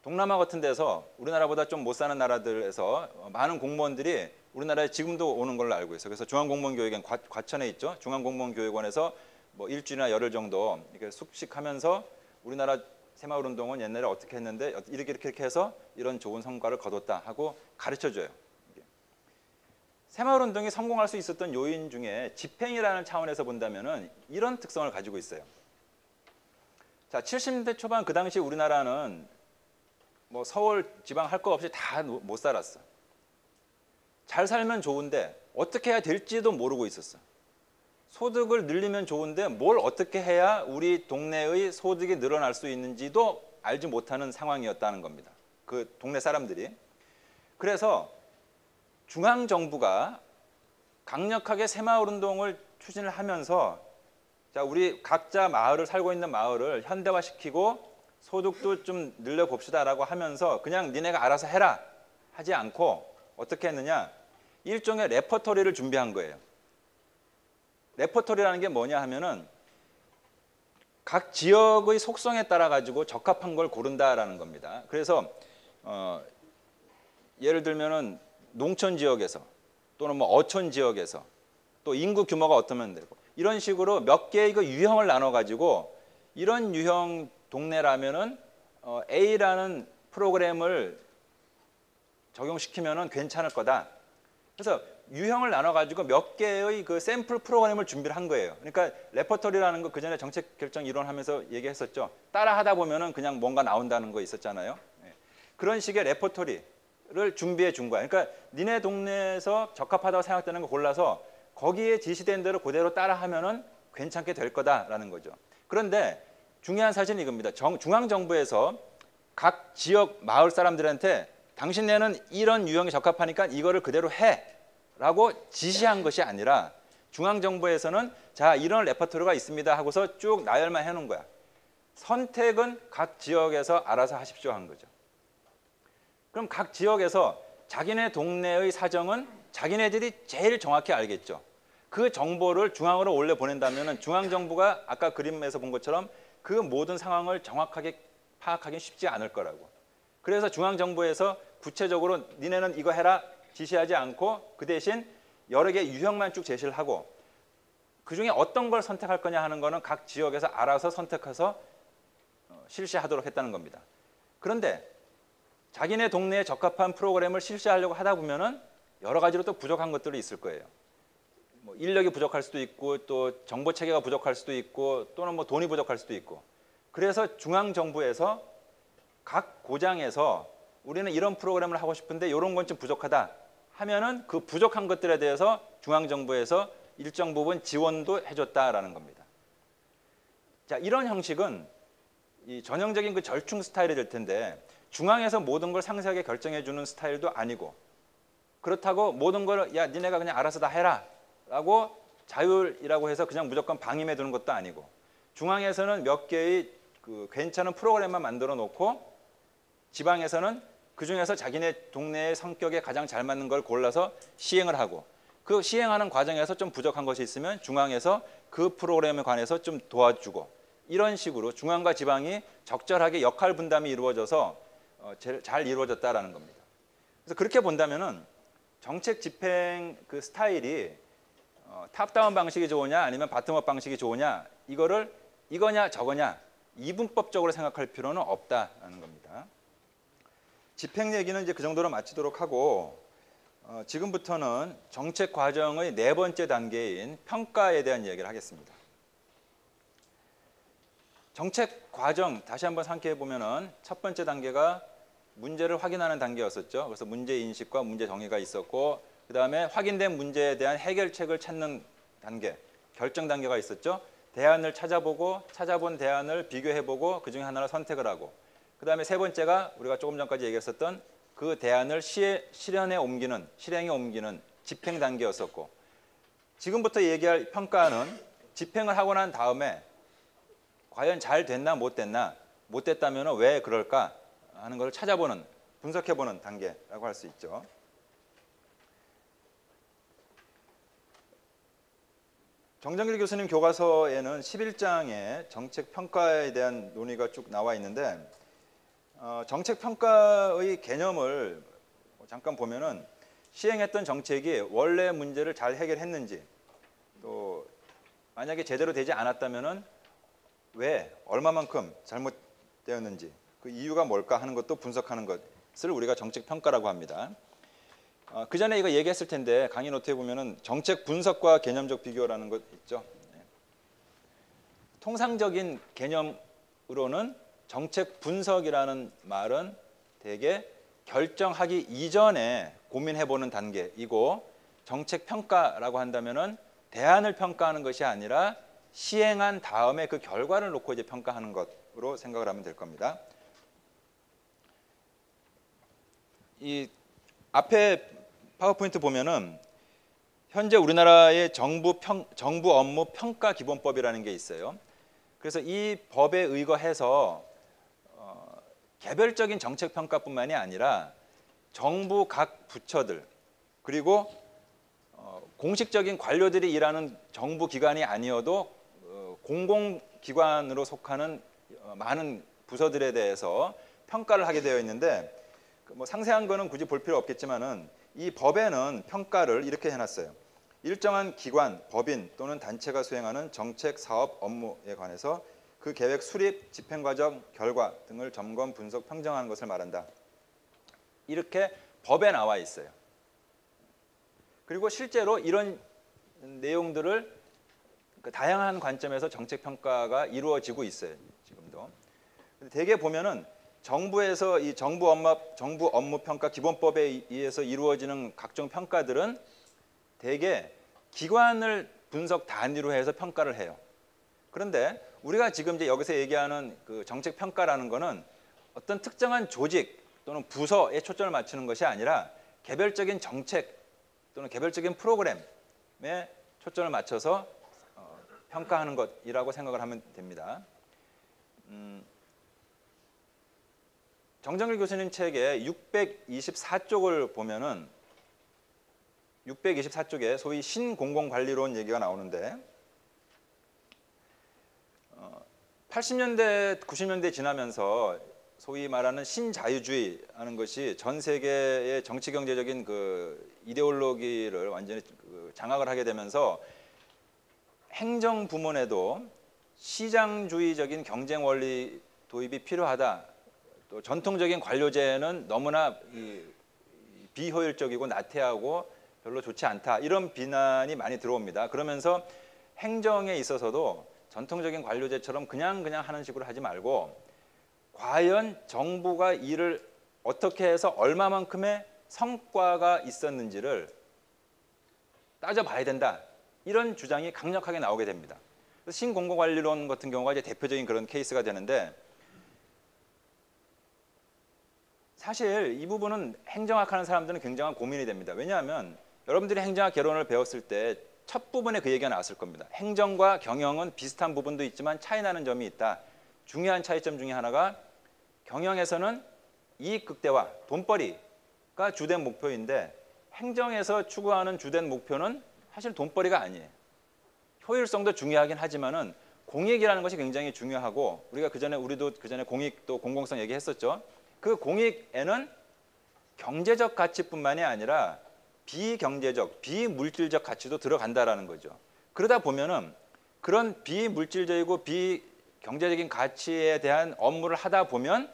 동남아 같은 데서 우리나라보다 좀 못 사는 나라들에서 많은 공무원들이 우리나라에 지금도 오는 걸로 알고 있어요. 그래서 중앙공무원교육원 과천에 있죠. 중앙공무원교육원에서 뭐 일주일이나 열흘 정도 이렇게 숙식하면서 우리나라 새마을 운동은 옛날에 어떻게 했는데 이렇게 해서 이런 좋은 성과를 거뒀다 하고 가르쳐줘요. 새마을 운동이 성공할 수 있었던 요인 중에 집행이라는 차원에서 본다면은 이런 특성을 가지고 있어요. 자, 70년대 초반 그 당시 우리나라는 뭐 서울 지방 할 거 없이 다 못 살았어. 잘 살면 좋은데 어떻게 해야 될지도 모르고 있었어. 소득을 늘리면 좋은데 뭘 어떻게 해야 우리 동네의 소득이 늘어날 수 있는지도 알지 못하는 상황이었다는 겁니다. 그 동네 사람들이. 그래서 중앙정부가 강력하게 새마을 운동을 추진을 하면서 자, 우리 각자 마을을 살고 있는 마을을 현대화시키고 소득도 좀 늘려봅시다라고 하면서 그냥 니네가 알아서 해라 하지 않고 어떻게 했느냐, 일종의 레퍼토리를 준비한 거예요. 레퍼토리라는 게 뭐냐 하면은 각 지역의 속성에 따라 가지고 적합한 걸 고른다라는 겁니다. 그래서 예를 들면은 농촌 지역에서 또는 뭐 어촌 지역에서 또 인구 규모가 어떠면 되고 이런 식으로 몇 개의 그 유형을 나눠 가지고 이런 유형 동네라면은 A라는 프로그램을 적용시키면은 괜찮을 거다. 그래서 유형을 나눠 가지고 몇 개의 그 샘플 프로그램을 준비를 한 거예요. 그러니까 레퍼토리라는 거 그전에 정책 결정 이론하면서 얘기했었죠. 따라 하다 보면은 그냥 뭔가 나온다는 거 있었잖아요. 그런 식의 레퍼토리를 준비해 준 거야. 그러니까 니네 동네에서 적합하다고 생각되는 거 골라서 거기에 지시된 대로 그대로 따라 하면은 괜찮게 될 거다라는 거죠. 그런데 중요한 사실은 이겁니다. 중앙정부에서 각 지역 마을 사람들한테 당신네는 이런 유형에 적합하니까 이거를 그대로 해라고 지시한 것이 아니라 중앙정부에서는 자, 이런 레퍼토리가 있습니다 하고서 쭉 나열만 해놓은 거야. 선택은 각 지역에서 알아서 하십시오 한 거죠. 그럼 각 지역에서 자기네 동네의 사정은 자기네들이 제일 정확히 알겠죠. 그 정보를 중앙으로 올려 보낸다면 중앙정부가 아까 그림에서 본 것처럼 그 모든 상황을 정확하게 파악하기는 쉽지 않을 거라고. 그래서 중앙정부에서 구체적으로 니네는 이거 해라 지시하지 않고 그 대신 여러 개의 유형만 쭉 제시를 하고 그중에 어떤 걸 선택할 거냐 하는 거는 각 지역에서 알아서 선택해서 실시하도록 했다는 겁니다. 그런데 자기네 동네에 적합한 프로그램을 실시하려고 하다 보면은 여러 가지로 또 부족한 것들이 있을 거예요. 뭐 인력이 부족할 수도 있고 또 정보 체계가 부족할 수도 있고 또는 뭐 돈이 부족할 수도 있고. 그래서 중앙정부에서 각 고장에서 우리는 이런 프로그램을 하고 싶은데 이런 건 좀 부족하다 하면은 그 부족한 것들에 대해서 중앙정부에서 일정 부분 지원도 해줬다라는 겁니다. 자, 이런 형식은 이 전형적인 그 절충 스타일이 될 텐데 중앙에서 모든 걸 상세하게 결정해주는 스타일도 아니고 그렇다고 모든 걸 야 니네가 그냥 알아서 다 해라 라고 자율이라고 해서 그냥 무조건 방임해 두는 것도 아니고 중앙에서는 몇 개의 그 괜찮은 프로그램만 만들어 놓고 지방에서는 그중에서 자기네 동네의 성격에 가장 잘 맞는 걸 골라서 시행을 하고 그 시행하는 과정에서 좀 부족한 것이 있으면 중앙에서 그 프로그램에 관해서 좀 도와주고 이런 식으로 중앙과 지방이 적절하게 역할 분담이 이루어져서 잘 이루어졌다라는 겁니다. 그래서 그렇게 본다면은 정책 집행 그 스타일이 탑다운 방식이 좋으냐 아니면 바텀업 방식이 좋으냐 이거를 이거냐 저거냐 이분법적으로 생각할 필요는 없다라는 겁니다. 집행 얘기는 이제 그 정도로 마치도록 하고 지금부터는 정책 과정의 네 번째 단계인 평가에 대한 이야기를 하겠습니다. 정책 과정 다시 한번 상기해 보면은 첫 번째 단계가 문제를 확인하는 단계였었죠. 그래서 문제 인식과 문제 정의가 있었고 그다음에 확인된 문제에 대한 해결책을 찾는 단계, 결정 단계가 있었죠. 대안을 찾아보고 찾아본 대안을 비교해보고 그중에 하나를 선택을 하고 그다음에 세 번째가 우리가 조금 전까지 얘기했었던 그 대안을 실행에 옮기는 집행 단계였었고 지금부터 얘기할 평가는 집행을 하고 난 다음에 과연 잘 됐나 못 됐다면 왜 그럴까 하는 걸 찾아보는 분석해보는 단계라고 할 수 있죠. 정정길 교수님 교과서에는 11장에 정책 평가에 대한 논의가 쭉 나와 있는데 정책 평가의 개념을 잠깐 보면은 시행했던 정책이 원래 문제를 잘 해결했는지 또 만약에 제대로 되지 않았다면은 왜 얼마만큼 잘못되었는지 그 이유가 뭘까 하는 것도 분석하는 것을 우리가 정책 평가라고 합니다. 그 전에 이거 얘기했을 텐데 강의 노트에 보면은 정책 분석과 개념적 비교라는 것 있죠. 통상적인 개념으로는 정책 분석이라는 말은 대개 결정하기 이전에 고민해보는 단계이고 정책 평가라고 한다면은 대안을 평가하는 것이 아니라 시행한 다음에 그 결과를 놓고 이제 평가하는 것으로 생각을 하면 될 겁니다. 이 앞에 파워포인트 보면은 현재 우리나라의 정부 업무 평가 기본법이라는 게 있어요. 그래서 이 법에 의거해서 개별적인 정책 평가뿐만이 아니라 정부 각 부처들 그리고 공식적인 관료들이 일하는 정부 기관이 아니어도 공공기관으로 속하는 많은 부서들에 대해서 평가를 하게 되어 있는데 뭐 상세한 거는 굳이 볼 필요 없겠지만은 이 법에는 평가를 이렇게 해놨어요. 일정한 기관, 법인 또는 단체가 수행하는 정책, 사업, 업무에 관해서 그 계획 수립, 집행 과정, 결과 등을 점검, 분석, 평정하는 것을 말한다. 이렇게 법에 나와 있어요. 그리고 실제로 이런 내용들을 다양한 관점에서 정책 평가가 이루어지고 있어요. 지금도. 대개 보면은 정부에서 이 정부 업무 평가 기본법에 의해서 이루어지는 각종 평가들은 대개 기관을 분석 단위로 해서 평가를 해요. 그런데 우리가 지금 이제 여기서 얘기하는 그 정책 평가라는 거는 어떤 특정한 조직 또는 부서에 초점을 맞추는 것이 아니라 개별적인 정책 또는 개별적인 프로그램에 초점을 맞춰서 평가하는 것이라고 생각을 하면 됩니다. 정정길 교수님 책의 624쪽을 보면은 624쪽에 소위 신공공관리론 얘기가 나오는데 80년대, 90년대 지나면서 소위 말하는 신자유주의 하는 것이 전 세계의 정치 경제적인 그 이데올로기를 완전히 장악을 하게 되면서 행정 부문에도 시장주의적인 경쟁 원리 도입이 필요하다. 또 전통적인 관료제는 너무나 비효율적이고 나태하고 별로 좋지 않다. 이런 비난이 많이 들어옵니다. 그러면서 행정에 있어서도 전통적인 관료제처럼 그냥 하는 식으로 하지 말고 과연 정부가 일을 어떻게 해서 얼마만큼의 성과가 있었는지를 따져봐야 된다. 이런 주장이 강력하게 나오게 됩니다. 신공공관리론 같은 경우가 이제 대표적인 그런 케이스가 되는데 사실 이 부분은 행정학 하는 사람들은 굉장한 고민이 됩니다. 왜냐하면 여러분들이 행정학 개론을 배웠을 때 첫 부분에 그 얘기가 나왔을 겁니다. 행정과 경영은 비슷한 부분도 있지만 차이 나는 점이 있다. 중요한 차이점 중에 하나가 경영에서는 이익 극대화, 돈벌이가 주된 목표인데 행정에서 추구하는 주된 목표는 사실 돈벌이가 아니에요. 효율성도 중요하긴 하지만은 공익이라는 것이 굉장히 중요하고 우리가 우리도 그전에 공익 또 공공성 얘기했었죠. 그 공익에는 경제적 가치뿐만이 아니라 비경제적, 비물질적 가치도 들어간다라는 거죠. 그러다 보면은 그런 비물질적이고 비경제적인 가치에 대한 업무를 하다 보면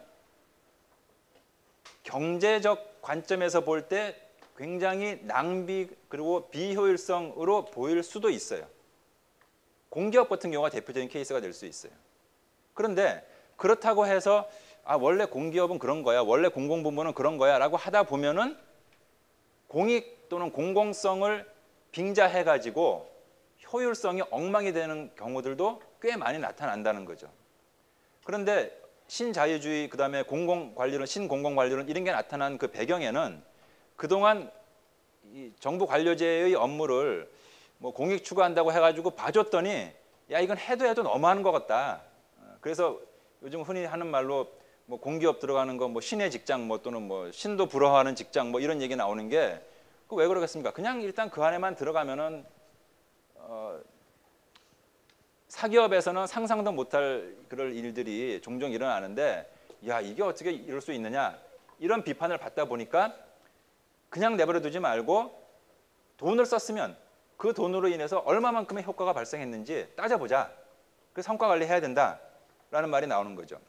경제적 관점에서 볼 때 굉장히 낭비 그리고 비효율성으로 보일 수도 있어요. 공기업 같은 경우가 대표적인 케이스가 될 수 있어요. 그런데 그렇다고 해서 원래 공기업은 그런 거야, 원래 공공부문은 그런 거야 라고 하다 보면은 공익 또는 공공성을 빙자해가지고 효율성이 엉망이 되는 경우들도 꽤 많이 나타난다는 거죠. 그런데 신자유주의, 그다음에 공공관리론, 신공공관리론 이런 게 나타난 그 배경에는 그동안 이 정부 관료제의 업무를 뭐 공익 추구한다고 해가지고 봐줬더니 야 이건 해도 너무하는 것 같다. 그래서 요즘 흔히 하는 말로 뭐 공기업 들어가는 거 뭐 신의 직장 뭐 또는 뭐 신도 부러워하는 직장 뭐 이런 얘기 나오는 게 그 왜 그러겠습니까? 그냥 일단 그 안에만 들어가면은 사기업에서는 상상도 못할 그럴 일들이 종종 일어나는데 야 이게 어떻게 이럴 수 있느냐 이런 비판을 받다 보니까 그냥 내버려 두지 말고 돈을 썼으면 그 돈으로 인해서 얼마만큼의 효과가 발생했는지 따져보자. 그래서 성과 관리해야 된다라는 말이 나오는 거죠.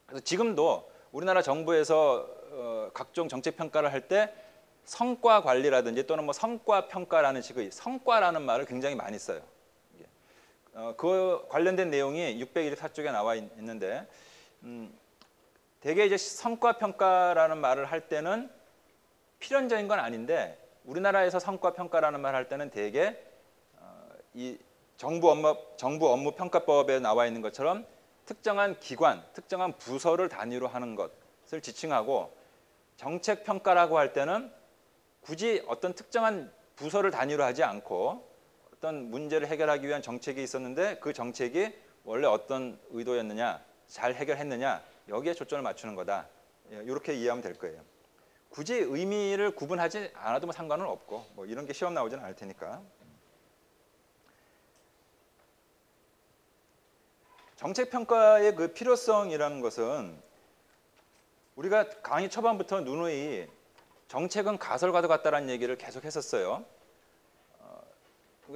그래서 지금도 우리나라 정부에서 각종 정책 평가를 할 때 성과 관리라든지 또는 뭐 성과 평가라는 식의 성과라는 말을 굉장히 많이 써요. 그 관련된 내용이 624쪽에 나와 있는데 대개 이제 성과 평가라는 말을 할 때는 필연적인 건 아닌데 우리나라에서 성과 평가라는 말을 할 때는 대개 이 정부 업무 평가법에 나와 있는 것처럼 특정한 기관, 특정한 부서를 단위로 하는 것을 지칭하고 정책 평가라고 할 때는 굳이 어떤 특정한 부서를 단위로 하지 않고 어떤 문제를 해결하기 위한 정책이 있었는데 그 정책이 원래 어떤 의도였느냐, 잘 해결했느냐 여기에 초점을 맞추는 거다. 이렇게 이해하면 될 거예요. 굳이 의미를 구분하지 않아도 뭐 상관은 없고 뭐 이런 게 시험 나오지는 않을 테니까. 정책 평가의 그 필요성이라는 것은 우리가 강의 초반부터 누누이 정책은 가설과도 같다라는 얘기를 계속 했었어요.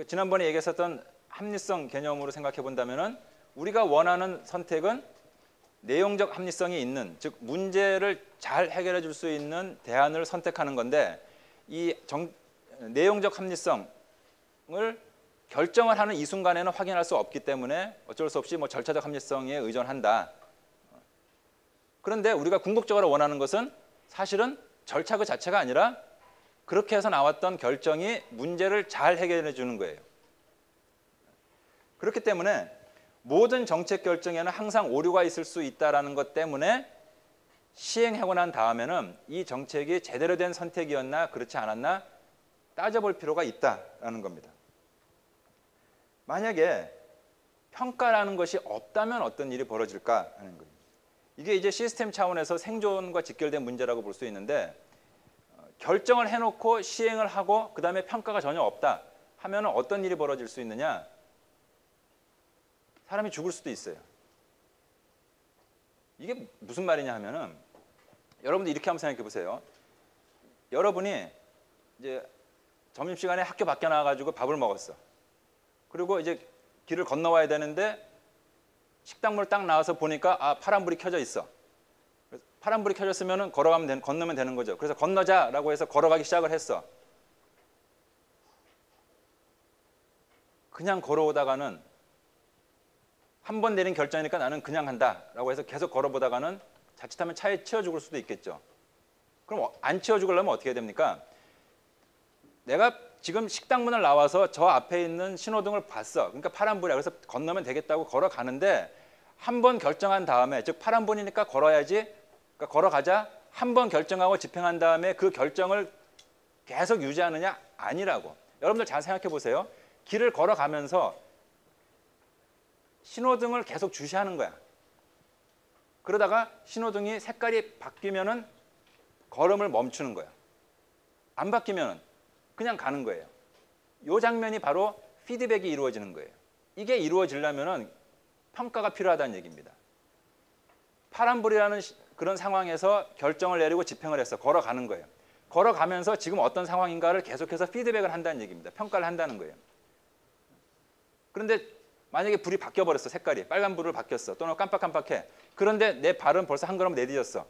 지난번에 얘기했었던 합리성 개념으로 생각해 본다면은 우리가 원하는 선택은 내용적 합리성이 있는, 즉 문제를 잘 해결해 줄 수 있는 대안을 선택하는 건데 이 내용적 합리성을 결정을 하는 이 순간에는 확인할 수 없기 때문에 어쩔 수 없이 뭐 절차적 합리성에 의존한다. 그런데 우리가 궁극적으로 원하는 것은 사실은 절차 그 자체가 아니라 그렇게 해서 나왔던 결정이 문제를 잘 해결해 주는 거예요. 그렇기 때문에 모든 정책 결정에는 항상 오류가 있을 수 있다는 것 때문에 시행하고 난 다음에는 이 정책이 제대로 된 선택이었나 그렇지 않았나 따져볼 필요가 있다는 겁니다. 만약에 평가라는 것이 없다면 어떤 일이 벌어질까 하는 거예요. 이게 이제 시스템 차원에서 생존과 직결된 문제라고 볼 수 있는데 결정을 해놓고 시행을 하고 그 다음에 평가가 전혀 없다 하면 어떤 일이 벌어질 수 있느냐? 사람이 죽을 수도 있어요. 이게 무슨 말이냐 하면은 여러분들 이렇게 한번 생각해 보세요. 여러분이 이제 점심시간에 학교 밖에 나와가지고 밥을 먹었어. 그리고 이제 길을 건너와야 되는데 식당문을 딱 나와서 보니까 파란불이 켜져 있어. 파란불이 켜졌으면 건너면 되는 거죠. 그래서 건너자라고 해서 걸어가기 시작을 했어. 그냥 걸어오다가는 한 번 내린 결정이니까 나는 그냥 한다라고 해서 계속 걸어보다가는 자칫하면 차에 치여 죽을 수도 있겠죠. 그럼 안 치여 죽으려면 어떻게 해야 됩니까? 내가 지금 식당문을 나와서 저 앞에 있는 신호등을 봤어. 그러니까 파란불이야. 그래서 건너면 되겠다고 걸어가는데 한 번 결정한 다음에, 즉 파란불이니까 걸어야지. 그러니까 걸어가자. 한 번 결정하고 집행한 다음에 그 결정을 계속 유지하느냐? 아니라고. 여러분들 잘 생각해 보세요. 길을 걸어가면서 신호등을 계속 주시하는 거야. 그러다가 신호등이 색깔이 바뀌면은 걸음을 멈추는 거야. 안 바뀌면은 그냥 가는 거예요. 이 장면이 바로 피드백이 이루어지는 거예요. 이게 이루어지려면은 평가가 필요하다는 얘기입니다. 파란불이라는 그런 상황에서 결정을 내리고 집행을 해서 걸어가는 거예요. 걸어가면서 지금 어떤 상황인가를 계속해서 피드백을 한다는 얘기입니다. 평가를 한다는 거예요. 그런데 만약에 불이 바뀌어버렸어. 색깔이 빨간불을 바뀌었어. 또는 깜빡깜빡해. 그런데 내 발은 벌써 한 걸음 내디뎠어.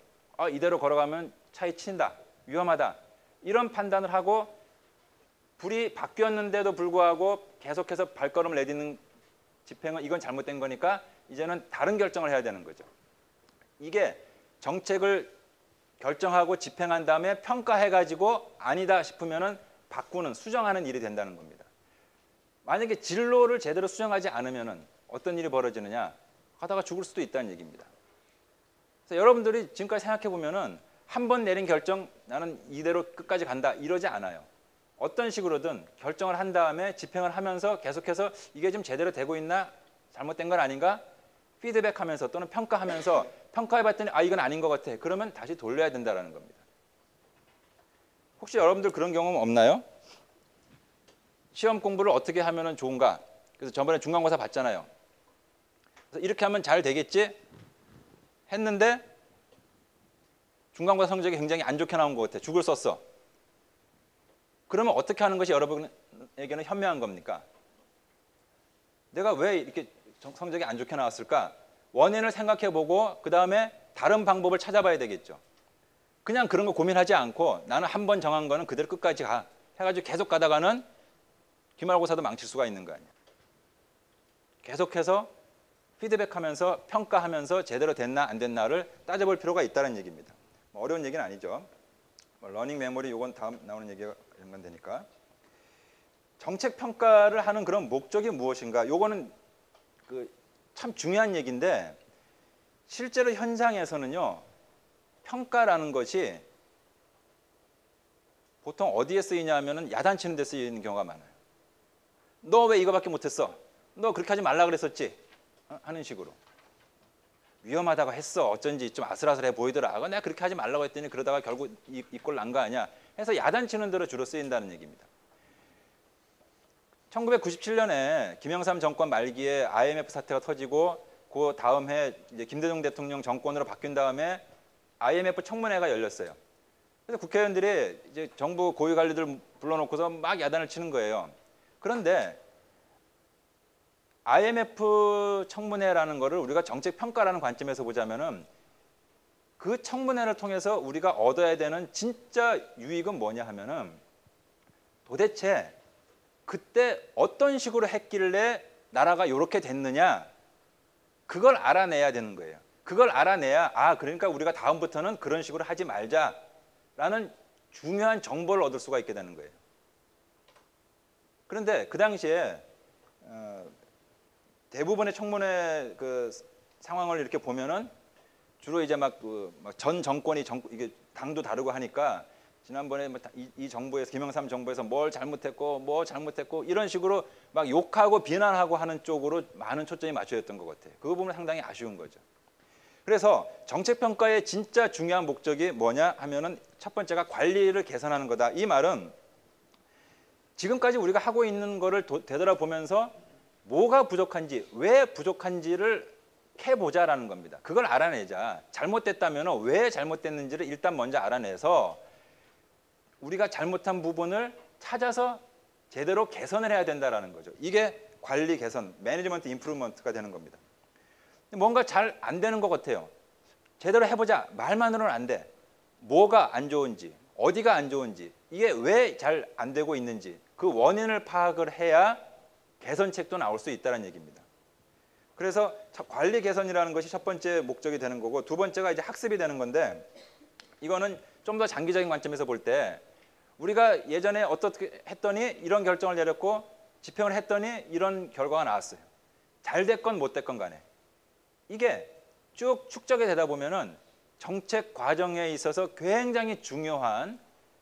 이대로 걸어가면 차에 친다. 위험하다. 이런 판단을 하고 불이 바뀌었는데도 불구하고 계속해서 발걸음을 내딛는 집행은 이건 잘못된 거니까 이제는 다른 결정을 해야 되는 거죠. 이게 정책을 결정하고 집행한 다음에 평가해가지고 아니다 싶으면은 바꾸는, 수정하는 일이 된다는 겁니다. 만약에 진로를 제대로 수정하지 않으면은 어떤 일이 벌어지느냐? 가다가 죽을 수도 있다는 얘기입니다. 그래서 여러분들이 지금까지 생각해 보면은 한 번 내린 결정 나는 이대로 끝까지 간다 이러지 않아요. 어떤 식으로든 결정을 한 다음에 집행을 하면서 계속해서 이게 좀 제대로 되고 있나? 잘못된 건 아닌가? 피드백하면서 또는 평가하면서 평가해봤더니 이건 아닌 것 같아. 그러면 다시 돌려야 된다는 겁니다. 혹시 여러분들 그런 경험 없나요? 시험 공부를 어떻게 하면 좋은가? 그래서 저번에 중간고사 봤잖아요. 그래서 이렇게 하면 잘 되겠지? 했는데 중간고사 성적이 굉장히 안 좋게 나온 것 같아. 죽을 썼어. 그러면 어떻게 하는 것이 여러분에게는 현명한 겁니까? 내가 왜 이렇게 성적이 안 좋게 나왔을까? 원인을 생각해보고 그 다음에 다른 방법을 찾아봐야 되겠죠. 그냥 그런 거 고민하지 않고 나는 한 번 정한 거는 그대로 끝까지 가. 해가지고 계속 가다가는 기말고사도 망칠 수가 있는 거 아니에요. 계속해서 피드백하면서 평가하면서 제대로 됐나 안 됐나를 따져볼 필요가 있다는 얘기입니다. 어려운 얘기는 아니죠. 러닝 메모리 이건 다음 나오는 얘기가 연관되니까. 정책 평가를 하는 그런 목적이 무엇인가? 이거는 참 중요한 얘기인데 실제로 현장에서는요. 평가라는 것이 보통 어디에 쓰이냐 하면은 야단치는 데 쓰이는 경우가 많아요. 너 왜 이거밖에 못했어? 너 그렇게 하지 말라 그랬었지? 하는 식으로. 위험하다고 했어. 어쩐지 좀 아슬아슬해 보이더라. 내가 그렇게 하지 말라고 했더니 그러다가 결국 이 꼴 난 거 아니야? 해서 야단치는 대로 주로 쓰인다는 얘기입니다. 1997년에 김영삼 정권 말기에 IMF 사태가 터지고 그 다음 해 이제 김대중 대통령 정권으로 바뀐 다음에 IMF 청문회가 열렸어요. 그래서 국회의원들이 이제 정부 고위 관리들 불러놓고서 막 야단을 치는 거예요. 그런데 IMF 청문회라는 거를 우리가 정책 평가라는 관점에서 보자면은 그 청문회를 통해서 우리가 얻어야 되는 진짜 유익은 뭐냐 하면은 도대체 그때 어떤 식으로 했길래 나라가 이렇게 됐느냐 그걸 알아내야 되는 거예요. 그걸 알아내야 그러니까 우리가 다음부터는 그런 식으로 하지 말자라는 중요한 정보를 얻을 수가 있게 되는 거예요. 그런데 그 당시에 대부분의 청문회 그 상황을 이렇게 보면은 주로 이제 막 전 정권이 이게 당도 다르고 하니까 지난번에 이 정부에서 김영삼 정부에서 뭘 잘못했고 이런 식으로 막 욕하고 비난하고 하는 쪽으로 많은 초점이 맞춰졌던 것 같아요. 그거 보면 상당히 아쉬운 거죠. 그래서 정책 평가의 진짜 중요한 목적이 뭐냐 하면은 첫 번째가 관리를 개선하는 거다. 이 말은 지금까지 우리가 하고 있는 거를 되돌아보면서 뭐가 부족한지, 왜 부족한지를 캐보자라는 겁니다. 그걸 알아내자. 잘못됐다면 왜 잘못됐는지를 일단 먼저 알아내서 우리가 잘못한 부분을 찾아서 제대로 개선을 해야 된다는 거죠. 이게 관리 개선, 매니지먼트 임프루먼트가 되는 겁니다. 뭔가 잘 안 되는 것 같아요. 제대로 해보자. 말만으로는 안 돼. 뭐가 안 좋은지, 어디가 안 좋은지, 이게 왜 잘 안 되고 있는지 그 원인을 파악을 해야 개선책도 나올 수 있다는 얘기입니다. 그래서 관리 개선이라는 것이 첫 번째 목적이 되는 거고 두 번째가 이제 학습이 되는 건데 이거는 좀 더 장기적인 관점에서 볼 때 우리가 예전에 어떻게 했더니 이런 결정을 내렸고 집행을 했더니 이런 결과가 나왔어요. 잘 됐건 못 됐건 간에. 이게 쭉 축적이 되다 보면은 정책 과정에 있어서 굉장히 중요한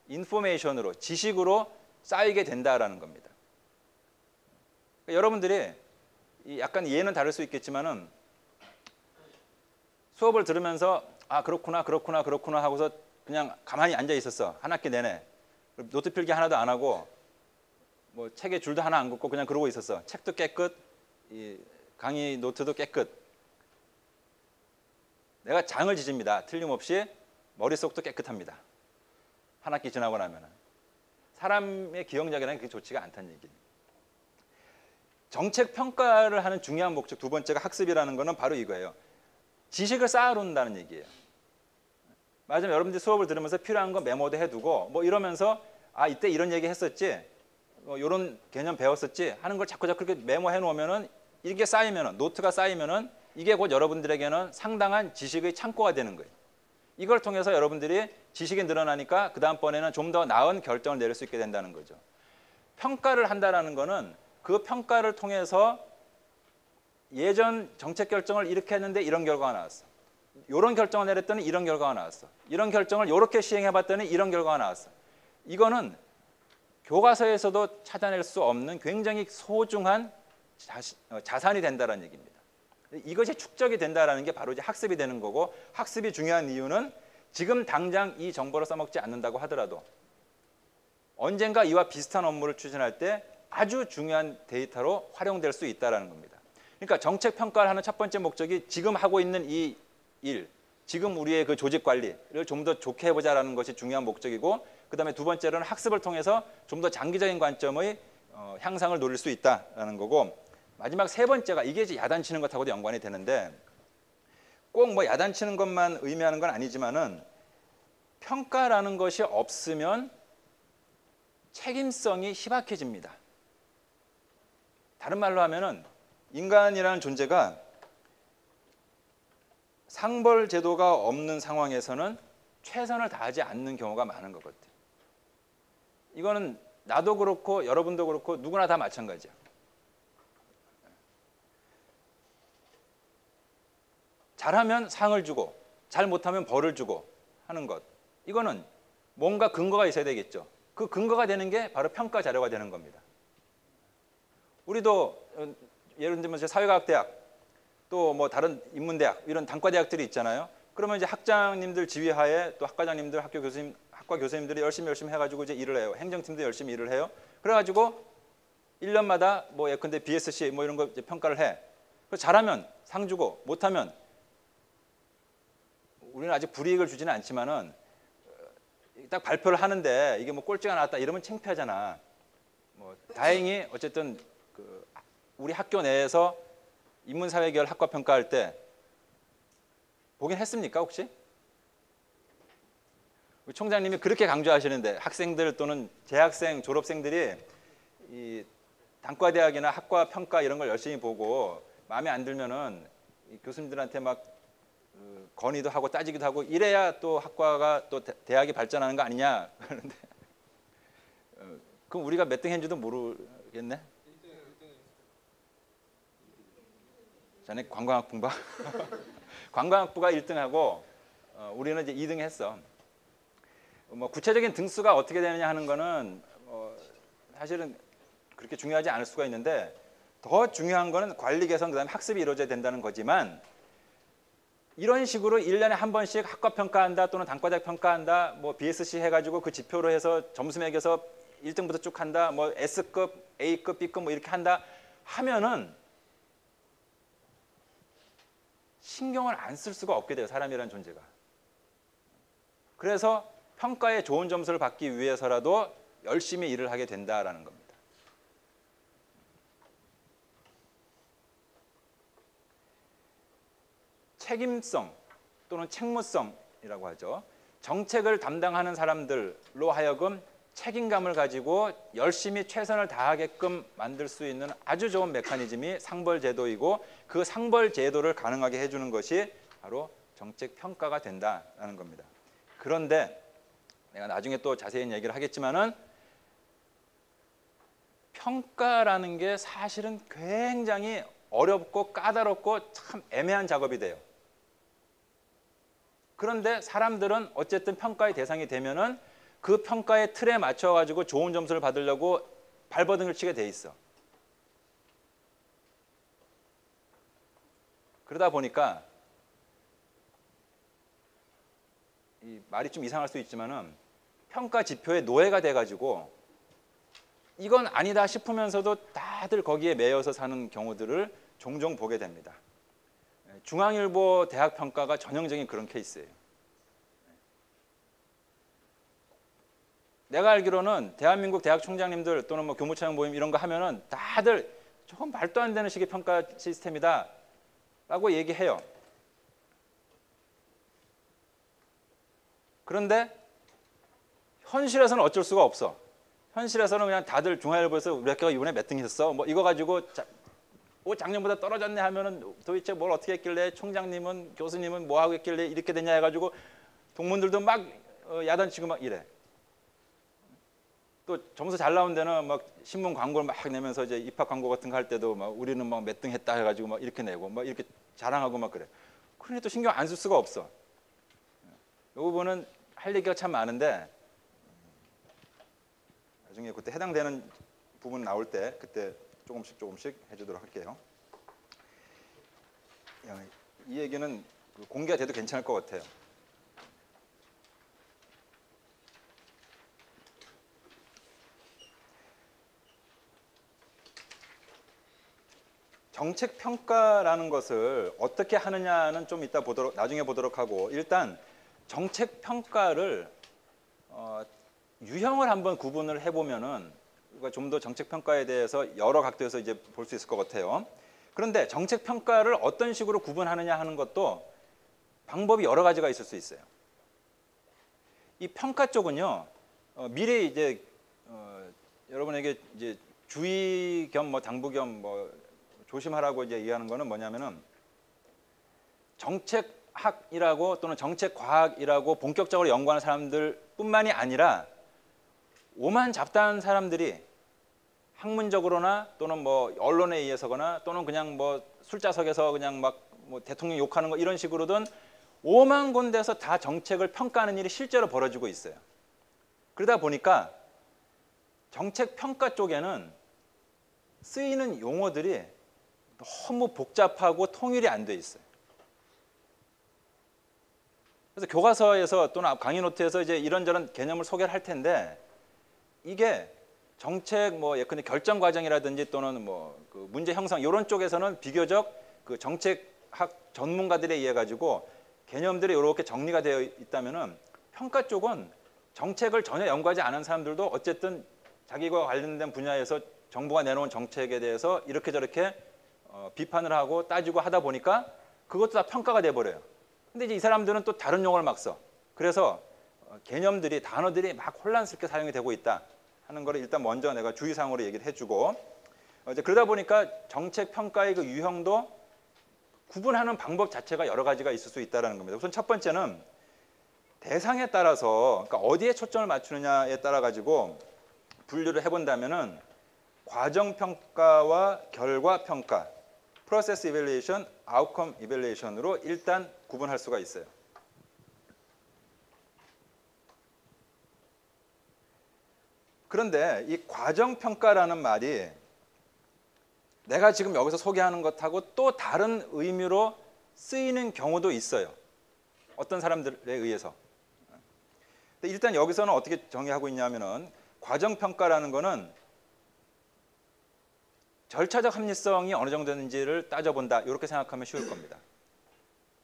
인포메이션으로, 지식으로 쌓이게 된다라는 겁니다. 그러니까 여러분들이 약간 이해는 다를 수 있겠지만은 수업을 들으면서 그렇구나 하고서 그냥 가만히 앉아 있었어. 한 학기 내내. 노트 필기 하나도 안 하고 뭐 책에 줄도 하나 안 긋고 그냥 그러고 있었어. 책도 깨끗, 강의 노트도 깨끗. 내가 장을 지집니다. 틀림없이 머릿속도 깨끗합니다. 한 학기 지나고 나면은. 사람의 기억력이라는 게 좋지가 않다는 얘기예요. 정책 평가를 하는 중요한 목적 두 번째가 학습이라는 거는 바로 이거예요. 지식을 쌓아놓는다는 얘기예요. 맞으면 여러분들이 수업을 들으면서 필요한 거 메모도 해두고 뭐 이러면서 아 이때 이런 얘기 했었지, 이런 개념 배웠었지 하는 걸 자꾸 그렇게 메모해 놓으면은 이게 쌓이면은 노트가 쌓이면은 이게 곧 여러분들에게는 상당한 지식의 창고가 되는 거예요. 이걸 통해서 여러분들이 지식이 늘어나니까 그 다음번에는 좀 더 나은 결정을 내릴 수 있게 된다는 거죠. 평가를 한다라는 거는 그 평가를 통해서 예전 정책 결정을 이렇게 했는데 이런 결과가 나왔어. 이런 결정을 내렸더니 이런 결과가 나왔어. 이런 결정을 이렇게 시행해봤더니 이런 결과가 나왔어. 이거는 교과서에서도 찾아낼 수 없는 굉장히 소중한 자산이 된다는 얘기입니다. 이것이 축적이 된다는 게 바로 이제 학습이 되는 거고, 학습이 중요한 이유는 지금 당장 이 정보를 써먹지 않는다고 하더라도 언젠가 이와 비슷한 업무를 추진할 때 아주 중요한 데이터로 활용될 수 있다는 겁니다. 그러니까 정책 평가를 하는 첫 번째 목적이 지금 하고 있는 이 일, 지금 우리의 그 조직 관리를 좀 더 좋게 해보자라는 것이 중요한 목적이고, 그 다음에 두 번째로는 학습을 통해서 좀 더 장기적인 관점의 향상을 노릴 수 있다는 거고, 마지막 세 번째가 이게 이제 야단치는 것하고도 연관이 되는데, 꼭 뭐 야단치는 것만 의미하는 건 아니지만은 평가라는 것이 없으면 책임성이 희박해집니다. 다른 말로 하면은 인간이라는 존재가 상벌 제도가 없는 상황에서는 최선을 다하지 않는 경우가 많은 것 같아요. 이거는 나도 그렇고 여러분도 그렇고 누구나 다 마찬가지야. 잘하면 상을 주고 잘 못하면 벌을 주고 하는 것. 이거는 뭔가 근거가 있어야 되겠죠. 그 근거가 되는 게 바로 평가 자료가 되는 겁니다. 우리도 예를 들면 사회과학대학 또 뭐 다른 인문대학 이런 단과대학들이 있잖아요. 그러면 이제 학장님들 지휘하에 또 학과장님들 학과 교수님들이 열심히 해가지고 이제 일을 해요. 행정팀도 열심히 일을 해요. 그래가지고 1년마다 뭐 예컨대 BSC 뭐 이런 거 이제 평가를 해. 잘하면 상 주고 못하면, 우리는 아직 불이익을 주지는 않지만은 딱 발표를 하는데 이게 뭐 꼴찌가 나왔다 이러면 창피하잖아. 뭐 다행히 어쨌든 그 우리 학교 내에서 인문사회계열 학과 평가할 때 보긴 했습니까 혹시? 우리 총장님이 그렇게 강조하시는데 학생들 또는 재학생, 졸업생들이 이 단과대학이나 학과 평가 이런 걸 열심히 보고 마음에 안 들면은 이 교수님들한테 막 건의도 하고 따지기도 하고 이래야 또 학과가 또 대학이 발전하는 거 아니냐 그러는데 그럼 우리가 몇 등 했는지도 모르겠네. 자네 관광학부인가? 관광학부가 1등하고 우리는 이제 2등 했어. 뭐 구체적인 등수가 어떻게 되느냐 하는 거는 사실은 그렇게 중요하지 않을 수가 있는데, 더 중요한 거는 관리 개선 그다음에 학습이 이루어져야 된다는 거지만, 이런 식으로 1년에 한 번씩 학과 평가한다 또는 단과대학 평가한다, 뭐 BSC 해가지고 그 지표로 해서 점수 매겨서 1등부터 쭉 한다, 뭐 S급, A급, B급 뭐 이렇게 한다 하면은 신경을 안 쓸 수가 없게 돼요, 사람이라는 존재가. 그래서 평가에 좋은 점수를 받기 위해서라도 열심히 일을 하게 된다라는 겁니다. 책임성 또는 책무성이라고 하죠. 정책을 담당하는 사람들로 하여금 책임감을 가지고 열심히 최선을 다하게끔 만들 수 있는 아주 좋은 메커니즘이 상벌제도이고, 그 상벌제도를 가능하게 해주는 것이 바로 정책평가가 된다는 겁니다. 그런데 내가 나중에 또 자세히 얘기를 하겠지만은 평가라는 게 사실은 굉장히 어렵고 까다롭고 참 애매한 작업이 돼요. 그런데 사람들은 어쨌든 평가의 대상이 되면은 그 평가의 틀에 맞춰가지고 좋은 점수를 받으려고 발버둥을 치게 돼 있어. 그러다 보니까 이 말이 좀 이상할 수 있지만은 평가 지표의 노예가 돼가지고 이건 아니다 싶으면서도 다들 거기에 매여서 사는 경우들을 종종 보게 됩니다. 중앙일보 대학 평가가 전형적인 그런 케이스예요. 내가 알기로는 대한민국 대학 총장님들 또는 뭐 교무차장 모임 이런 거 하면은 다들 조금 말도 안 되는 식의 평가 시스템이다라고 얘기해요. 그런데 현실에서는 어쩔 수가 없어. 현실에서는 그냥 다들 중앙일보에서 우리 학교가 이번에 몇 등 했어. 뭐 이거 가지고 작년보다 떨어졌네 하면은 도대체 뭘 어떻게 했길래 총장님은 교수님은 뭐 하고 했길래 이렇게 됐냐 해가지고 동문들도 막 야단치고 막 이래. 또 점수 잘 나온 데는 막 신문 광고를 막 내면서 이제 입학 광고 같은 거 할 때도 막 우리는 막 몇 등 했다 해가지고 막 이렇게 내고 막 이렇게 자랑하고 막 그래. 그러니 또 신경 안 쓸 수가 없어. 이 부분은 할 얘기가 참 많은데 나중에 그때 해당되는 부분 나올 때 그때 조금씩 해주도록 할게요. 이 얘기는 공개가 돼도 괜찮을 것 같아요. 정책 평가라는 것을 어떻게 하느냐는 좀 이따 나중에 보도록 하고 일단 정책 평가를 유형을 한번 구분을 해보면은 좀 더 정책 평가에 대해서 여러 각도에서 이제 볼 수 있을 것 같아요. 그런데 정책 평가를 어떤 식으로 구분하느냐 하는 것도 방법이 여러 가지가 있을 수 있어요. 이 평가 쪽은요, 미리 이제 여러분에게 이제 주의 겸 뭐 당부 겸 뭐 조심하라고 이제 얘기하는 거는 뭐냐면은 정책학이라고 또는 정책과학이라고 본격적으로 연구하는 사람들뿐만이 아니라 오만 잡다한 사람들이 학문적으로나 또는 뭐 언론에 의해서거나 또는 그냥 뭐 술자석에서 그냥 막 뭐 대통령 욕하는 거 이런 식으로든 오만 군데서 다 정책을 평가하는 일이 실제로 벌어지고 있어요. 그러다 보니까 정책 평가 쪽에는 쓰이는 용어들이 너무 복잡하고 통일이 안 돼 있어요. 그래서 교과서에서 또는 강의 노트에서 이제 이런저런 개념을 소개를 할 텐데 이게 정책 뭐 예컨대 결정 과정이라든지 또는 뭐 그 문제 형성 이런 쪽에서는 비교적 그 정책학 전문가들에 의해 가지고 개념들이 이렇게 정리가 되어 있다면은 평가 쪽은 정책을 전혀 연구하지 않은 사람들도 어쨌든 자기와 관련된 분야에서 정부가 내놓은 정책에 대해서 이렇게 저렇게 비판을 하고 따지고 하다 보니까 그것도 다 평가가 돼버려요. 근데 이제 이 사람들은 또 다른 용어를 막 써. 그래서 개념들이 단어들이 막 혼란스럽게 사용이 되고 있다 하는 거를 일단 먼저 내가 주의사항으로 얘기를 해주고 이제 그러다 보니까 정책 평가의 그 유형도 구분하는 방법 자체가 여러 가지가 있을 수 있다는 겁니다. 우선 첫 번째는 대상에 따라서 그러니까 어디에 초점을 맞추느냐에 따라 가지고 분류를 해본다면은 과정 평가와 결과 평가, 프로세스 이밸리에이션, 아웃컴 이밸리에이션으로 일단 구분할 수가 있어요. 그런데 이 과정 평가라는 말이 내가 지금 여기서 소개하는 것하고 또 다른 의미로 쓰이는 경우도 있어요. 어떤 사람들에 의해서. 근데 일단 여기서는 어떻게 정의하고 있냐면은 과정 평가라는 거는 절차적 합리성이 어느 정도인지를 따져본다. 이렇게 생각하면 쉬울 겁니다.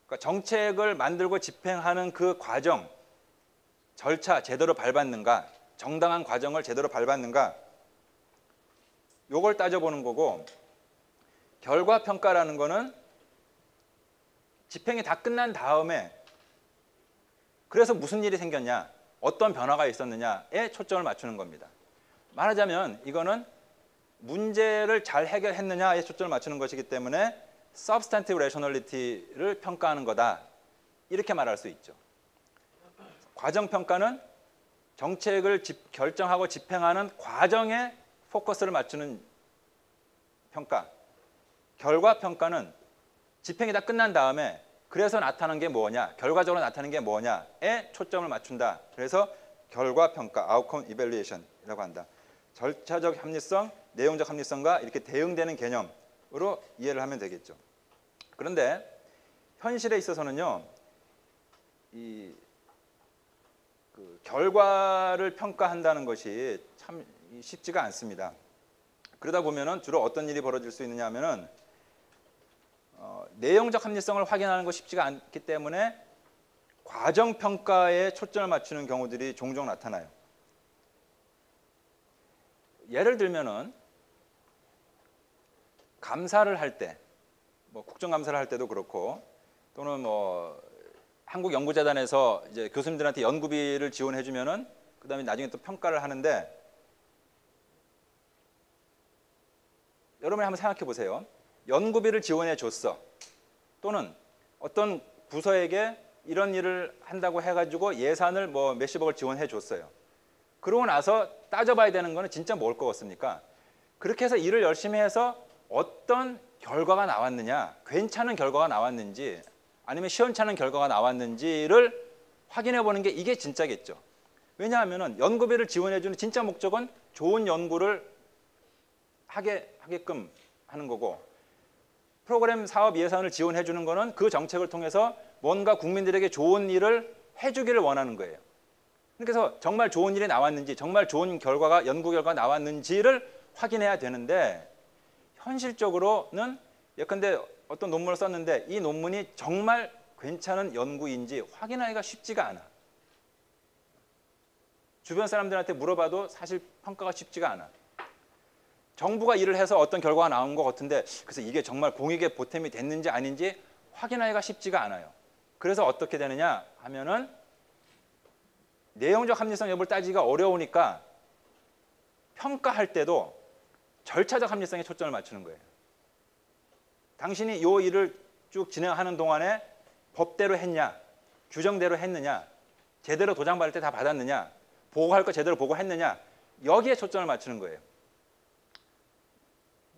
그러니까 정책을 만들고 집행하는 그 과정, 절차 제대로 밟았는가, 정당한 과정을 제대로 밟았는가, 요걸 따져보는 거고 결과 평가라는 거는 집행이 다 끝난 다음에 그래서 무슨 일이 생겼냐, 어떤 변화가 있었느냐에 초점을 맞추는 겁니다. 말하자면 이거는 문제를 잘 해결했느냐에 초점을 맞추는 것이기 때문에 substantive rationality를 평가하는 거다. 이렇게 말할 수 있죠. 과정 평가는 정책을 결정하고 집행하는 과정에 포커스를 맞추는 평가. 결과 평가는 집행이 다 끝난 다음에 그래서 나타난 게 뭐냐, 결과적으로 나타나는 게 뭐냐에 초점을 맞춘다. 그래서 결과 평가, outcome evaluation이라고 한다. 절차적 합리성, 내용적 합리성과 이렇게 대응되는 개념으로 이해를 하면 되겠죠. 그런데 현실에 있어서는요, 그 결과를 평가한다는 것이 참 쉽지가 않습니다. 그러다 보면은 주로 어떤 일이 벌어질 수 있느냐 하면은 내용적 합리성을 확인하는 거 쉽지가 않기 때문에 과정평가에 초점을 맞추는 경우들이 종종 나타나요. 예를 들면은 감사를 할 때, 뭐 국정감사를 할 때도 그렇고, 또는 뭐 한국연구재단에서 이제 교수님들한테 연구비를 지원해주면은 그다음에 나중에 또 평가를 하는데, 여러분이 한번 생각해 보세요. 연구비를 지원해 줬어. 또는 어떤 부서에게 이런 일을 한다고 해가지고 예산을 뭐 몇십억을 지원해 줬어요. 그러고 나서 따져봐야 되는 거는 진짜 뭘 것 같습니까? 그렇게 해서 일을 열심히 해서 어떤 결과가 나왔느냐, 괜찮은 결과가 나왔는지 아니면 시원찮은 결과가 나왔는지를 확인해 보는 게 이게 진짜겠죠. 왜냐하면 연구비를 지원해 주는 진짜 목적은 좋은 연구를 하게끔 하는 거고, 프로그램 사업 예산을 지원해 주는 거는 그 정책을 통해서 뭔가 국민들에게 좋은 일을 해주기를 원하는 거예요. 그래서 정말 좋은 일이 나왔는지, 정말 좋은 결과가, 연구 결과가 나왔는지를 확인해야 되는데, 현실적으로는 예컨대 어떤 논문을 썼는데 이 논문이 정말 괜찮은 연구인지 확인하기가 쉽지가 않아. 주변 사람들한테 물어봐도 사실 평가가 쉽지가 않아. 정부가 일을 해서 어떤 결과가 나온 것 같은데, 그래서 이게 정말 공익에 보탬이 됐는지 아닌지 확인하기가 쉽지가 않아요. 그래서 어떻게 되느냐 하면은 내용적 합리성 여부를 따지기가 어려우니까 평가할 때도 절차적 합리성에 초점을 맞추는 거예요. 당신이 이 일을 쭉 진행하는 동안에 법대로 했냐, 규정대로 했느냐, 제대로 도장 받을 때 다 받았느냐, 보고할 거 제대로 보고했느냐, 여기에 초점을 맞추는 거예요.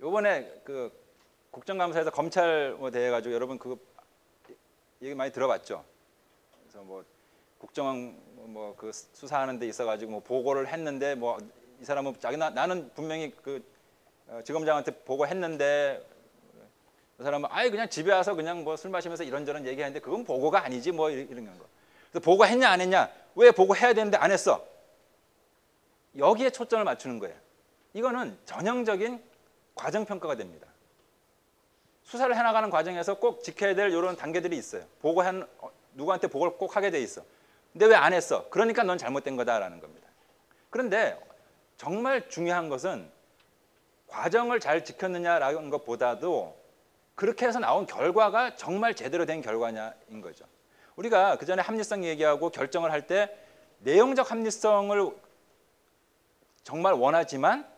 요번에 그 국정감사에서 검찰 대해 가지고 여러분 그거 얘기 많이 들어봤죠. 그래서 뭐 국정 뭐 그 수사하는 데 있어 가지고 뭐 보고를 했는데 뭐 이 사람은 나는 분명히 그 지검장한테 보고했는데, 그 사람은 아예 그냥 집에 와서 그냥 뭐 술 마시면서 이런저런 얘기하는데 그건 보고가 아니지 뭐 이런 거. 그래서 보고했냐 안 했냐, 왜 보고해야 되는데 안 했어? 여기에 초점을 맞추는 거예요. 이거는 전형적인 과정평가가 됩니다. 수사를 해나가는 과정에서 꼭 지켜야 될 이런 단계들이 있어요. 누구한테 보고를 꼭 하게 돼 있어. 근데 왜 안 했어? 그러니까 넌 잘못된 거다라는 겁니다. 그런데 정말 중요한 것은 과정을 잘 지켰느냐라는 것보다도 그렇게 해서 나온 결과가 정말 제대로 된 결과냐인 거죠. 우리가 그전에 합리성 얘기하고 결정을 할 때 내용적 합리성을 정말 원하지만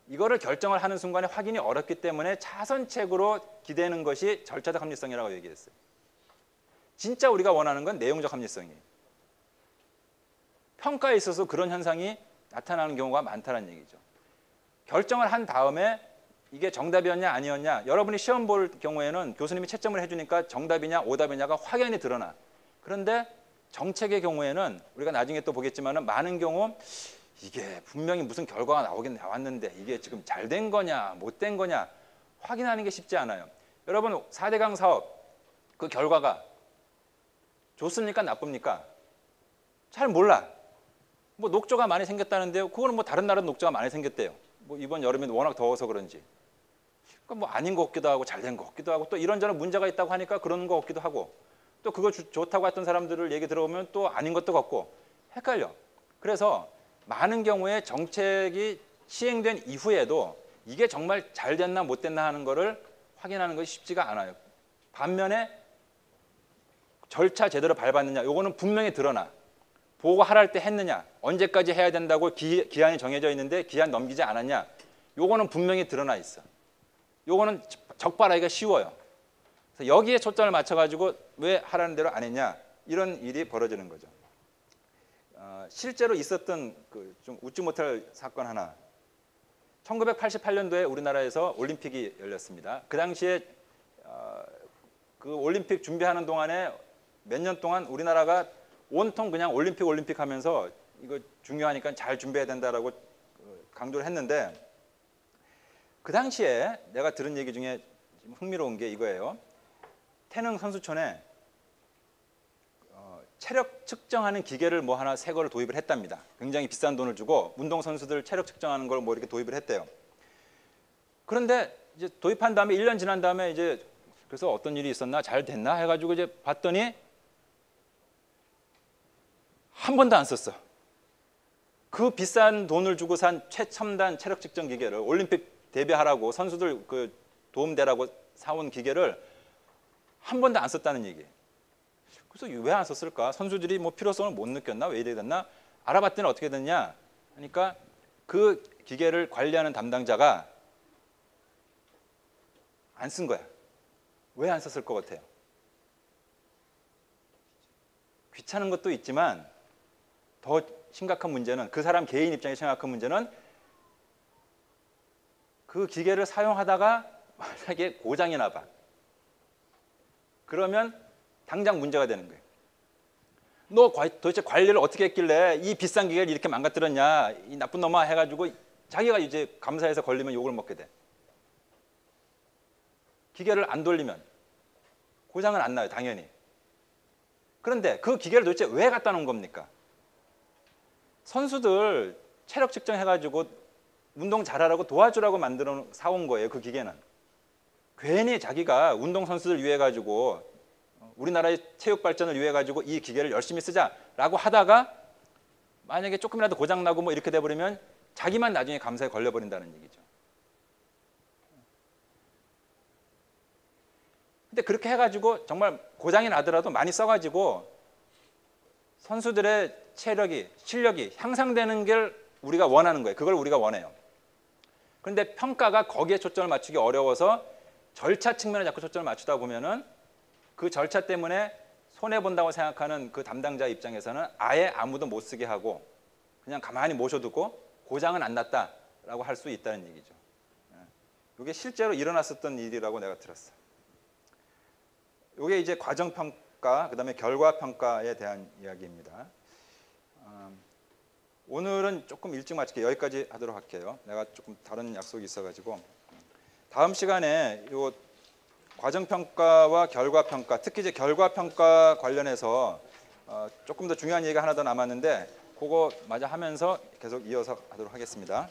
이거를 결정을 하는 순간에 확인이 어렵기 때문에 차선책으로 기대는 것이 절차적 합리성이라고 얘기했어요. 진짜 우리가 원하는 건 내용적 합리성이에요. 평가에 있어서 그런 현상이 나타나는 경우가 많다는 얘기죠. 결정을 한 다음에 이게 정답이었냐 아니었냐, 여러분이 시험 볼 경우에는 교수님이 채점을 해주니까 정답이냐 오답이냐가 확연히 드러나. 그런데 정책의 경우에는 우리가 나중에 또 보겠지만 많은 경우 이게 분명히 무슨 결과가 나오긴 나왔는데 이게 지금 잘 된 거냐 못 된 거냐 확인하는 게 쉽지 않아요. 여러분 4대강 사업 그 결과가 좋습니까 나쁩니까? 잘 몰라. 뭐 녹조가 많이 생겼다는데요. 그거는 뭐 다른 나라 녹조가 많이 생겼대요. 뭐 이번 여름에 워낙 더워서 그런지. 그러니까 뭐 아닌 것 같기도 하고 잘 된 것 같기도 하고 또 이런저런 문제가 있다고 하니까 그런 것 같기도 하고 또 그거 좋다고 했던 사람들을 얘기 들어보면 또 아닌 것도 같고 헷갈려. 그래서 많은 경우에 정책이 시행된 이후에도 이게 정말 잘 됐나 못 됐나 하는 거를 확인하는 것이 쉽지가 않아요. 반면에 절차 제대로 밟았느냐 요거는 분명히 드러나. 보고하라 할 때 했느냐, 언제까지 해야 된다고 기한이 정해져 있는데 기한 넘기지 않았냐, 요거는 분명히 드러나 있어. 요거는 적발하기가 쉬워요. 그래서 여기에 초점을 맞춰가지고 왜 하라는 대로 안 했냐, 이런 일이 벌어지는 거죠. 실제로 있었던 그 좀 웃지 못할 사건 하나. 1988년도에 우리나라에서 올림픽이 열렸습니다. 그 당시에 그 올림픽 준비하는 동안에 몇 년 동안 우리나라가 온통 그냥 올림픽 하면서 이거 중요하니까 잘 준비해야 된다라고 강조를 했는데, 그 당시에 내가 들은 얘기 중에 좀 흥미로운 게 이거예요. 태릉 선수촌에 체력 측정하는 기계를 뭐 하나 새 거를 도입을 했답니다. 굉장히 비싼 돈을 주고 운동 선수들 체력 측정하는 걸 뭐 이렇게 도입을 했대요. 그런데 이제 도입한 다음에 1년 지난 다음에 이제 그래서 어떤 일이 있었나 잘 됐나 해가지고 이제 봤더니 한 번도 안 썼어. 그 비싼 돈을 주고 산 최첨단 체력 측정 기계를 올림픽 대비하라고 선수들 그 도움되라고 사온 기계를 한 번도 안 썼다는 얘기. 그래서 왜 안 썼을까? 선수들이 뭐 필요성을 못 느꼈나? 왜 이래 됐나? 알아봤더니 어떻게 됐냐? 하니까 그 기계를 관리하는 담당자가 안 쓴 거야. 왜 안 썼을 것 같아요? 귀찮은 것도 있지만 더 심각한 문제는 그 사람 개인 입장에서 심각한 문제는 그 기계를 사용하다가 만약에 고장이 나봐. 그러면 당장 문제가 되는 거예요. 너 도대체 관리를 어떻게 했길래 이 비싼 기계를 이렇게 망가뜨렸냐, 이 나쁜 놈아 해가지고 자기가 이제 감사해서 걸리면 욕을 먹게 돼. 기계를 안 돌리면 고장은 안 나요, 당연히. 그런데 그 기계를 도대체 왜 갖다 놓은 겁니까? 선수들 체력 측정해가지고 운동 잘하라고 도와주라고 만들어 사온 거예요, 그 기계는. 괜히 자기가 운동선수들 위해 가지고 우리나라의 체육 발전을 위해 가지고 이 기계를 열심히 쓰자라고 하다가 만약에 조금이라도 고장나고 뭐 이렇게 돼버리면 자기만 나중에 감사에 걸려버린다는 얘기죠. 근데 그렇게 해가지고 정말 고장이 나더라도 많이 써가지고 선수들의 체력이, 실력이 향상되는 걸 우리가 원하는 거예요. 그걸 우리가 원해요. 그런데 평가가 거기에 초점을 맞추기 어려워서 절차 측면에 자꾸 초점을 맞추다 보면은 그 절차 때문에 손해본다고 생각하는 그 담당자 입장에서는 아예 아무도 못 쓰게 하고 그냥 가만히 모셔두고 고장은 안 났다라고 할 수 있다는 얘기죠. 이게 실제로 일어났었던 일이라고 내가 들었어. 이게 이제 과정평가, 그 다음에 결과평가에 대한 이야기입니다. 오늘은 조금 일찍 마칠게요. 여기까지 하도록 할게요. 내가 조금 다른 약속이 있어가지고. 다음 시간에 요 과정평가와 결과평가, 특히 이제 결과평가 관련해서 조금 더 중요한 얘기가 하나 더 남았는데 그거 마저 하면서 계속 이어서 하도록 하겠습니다.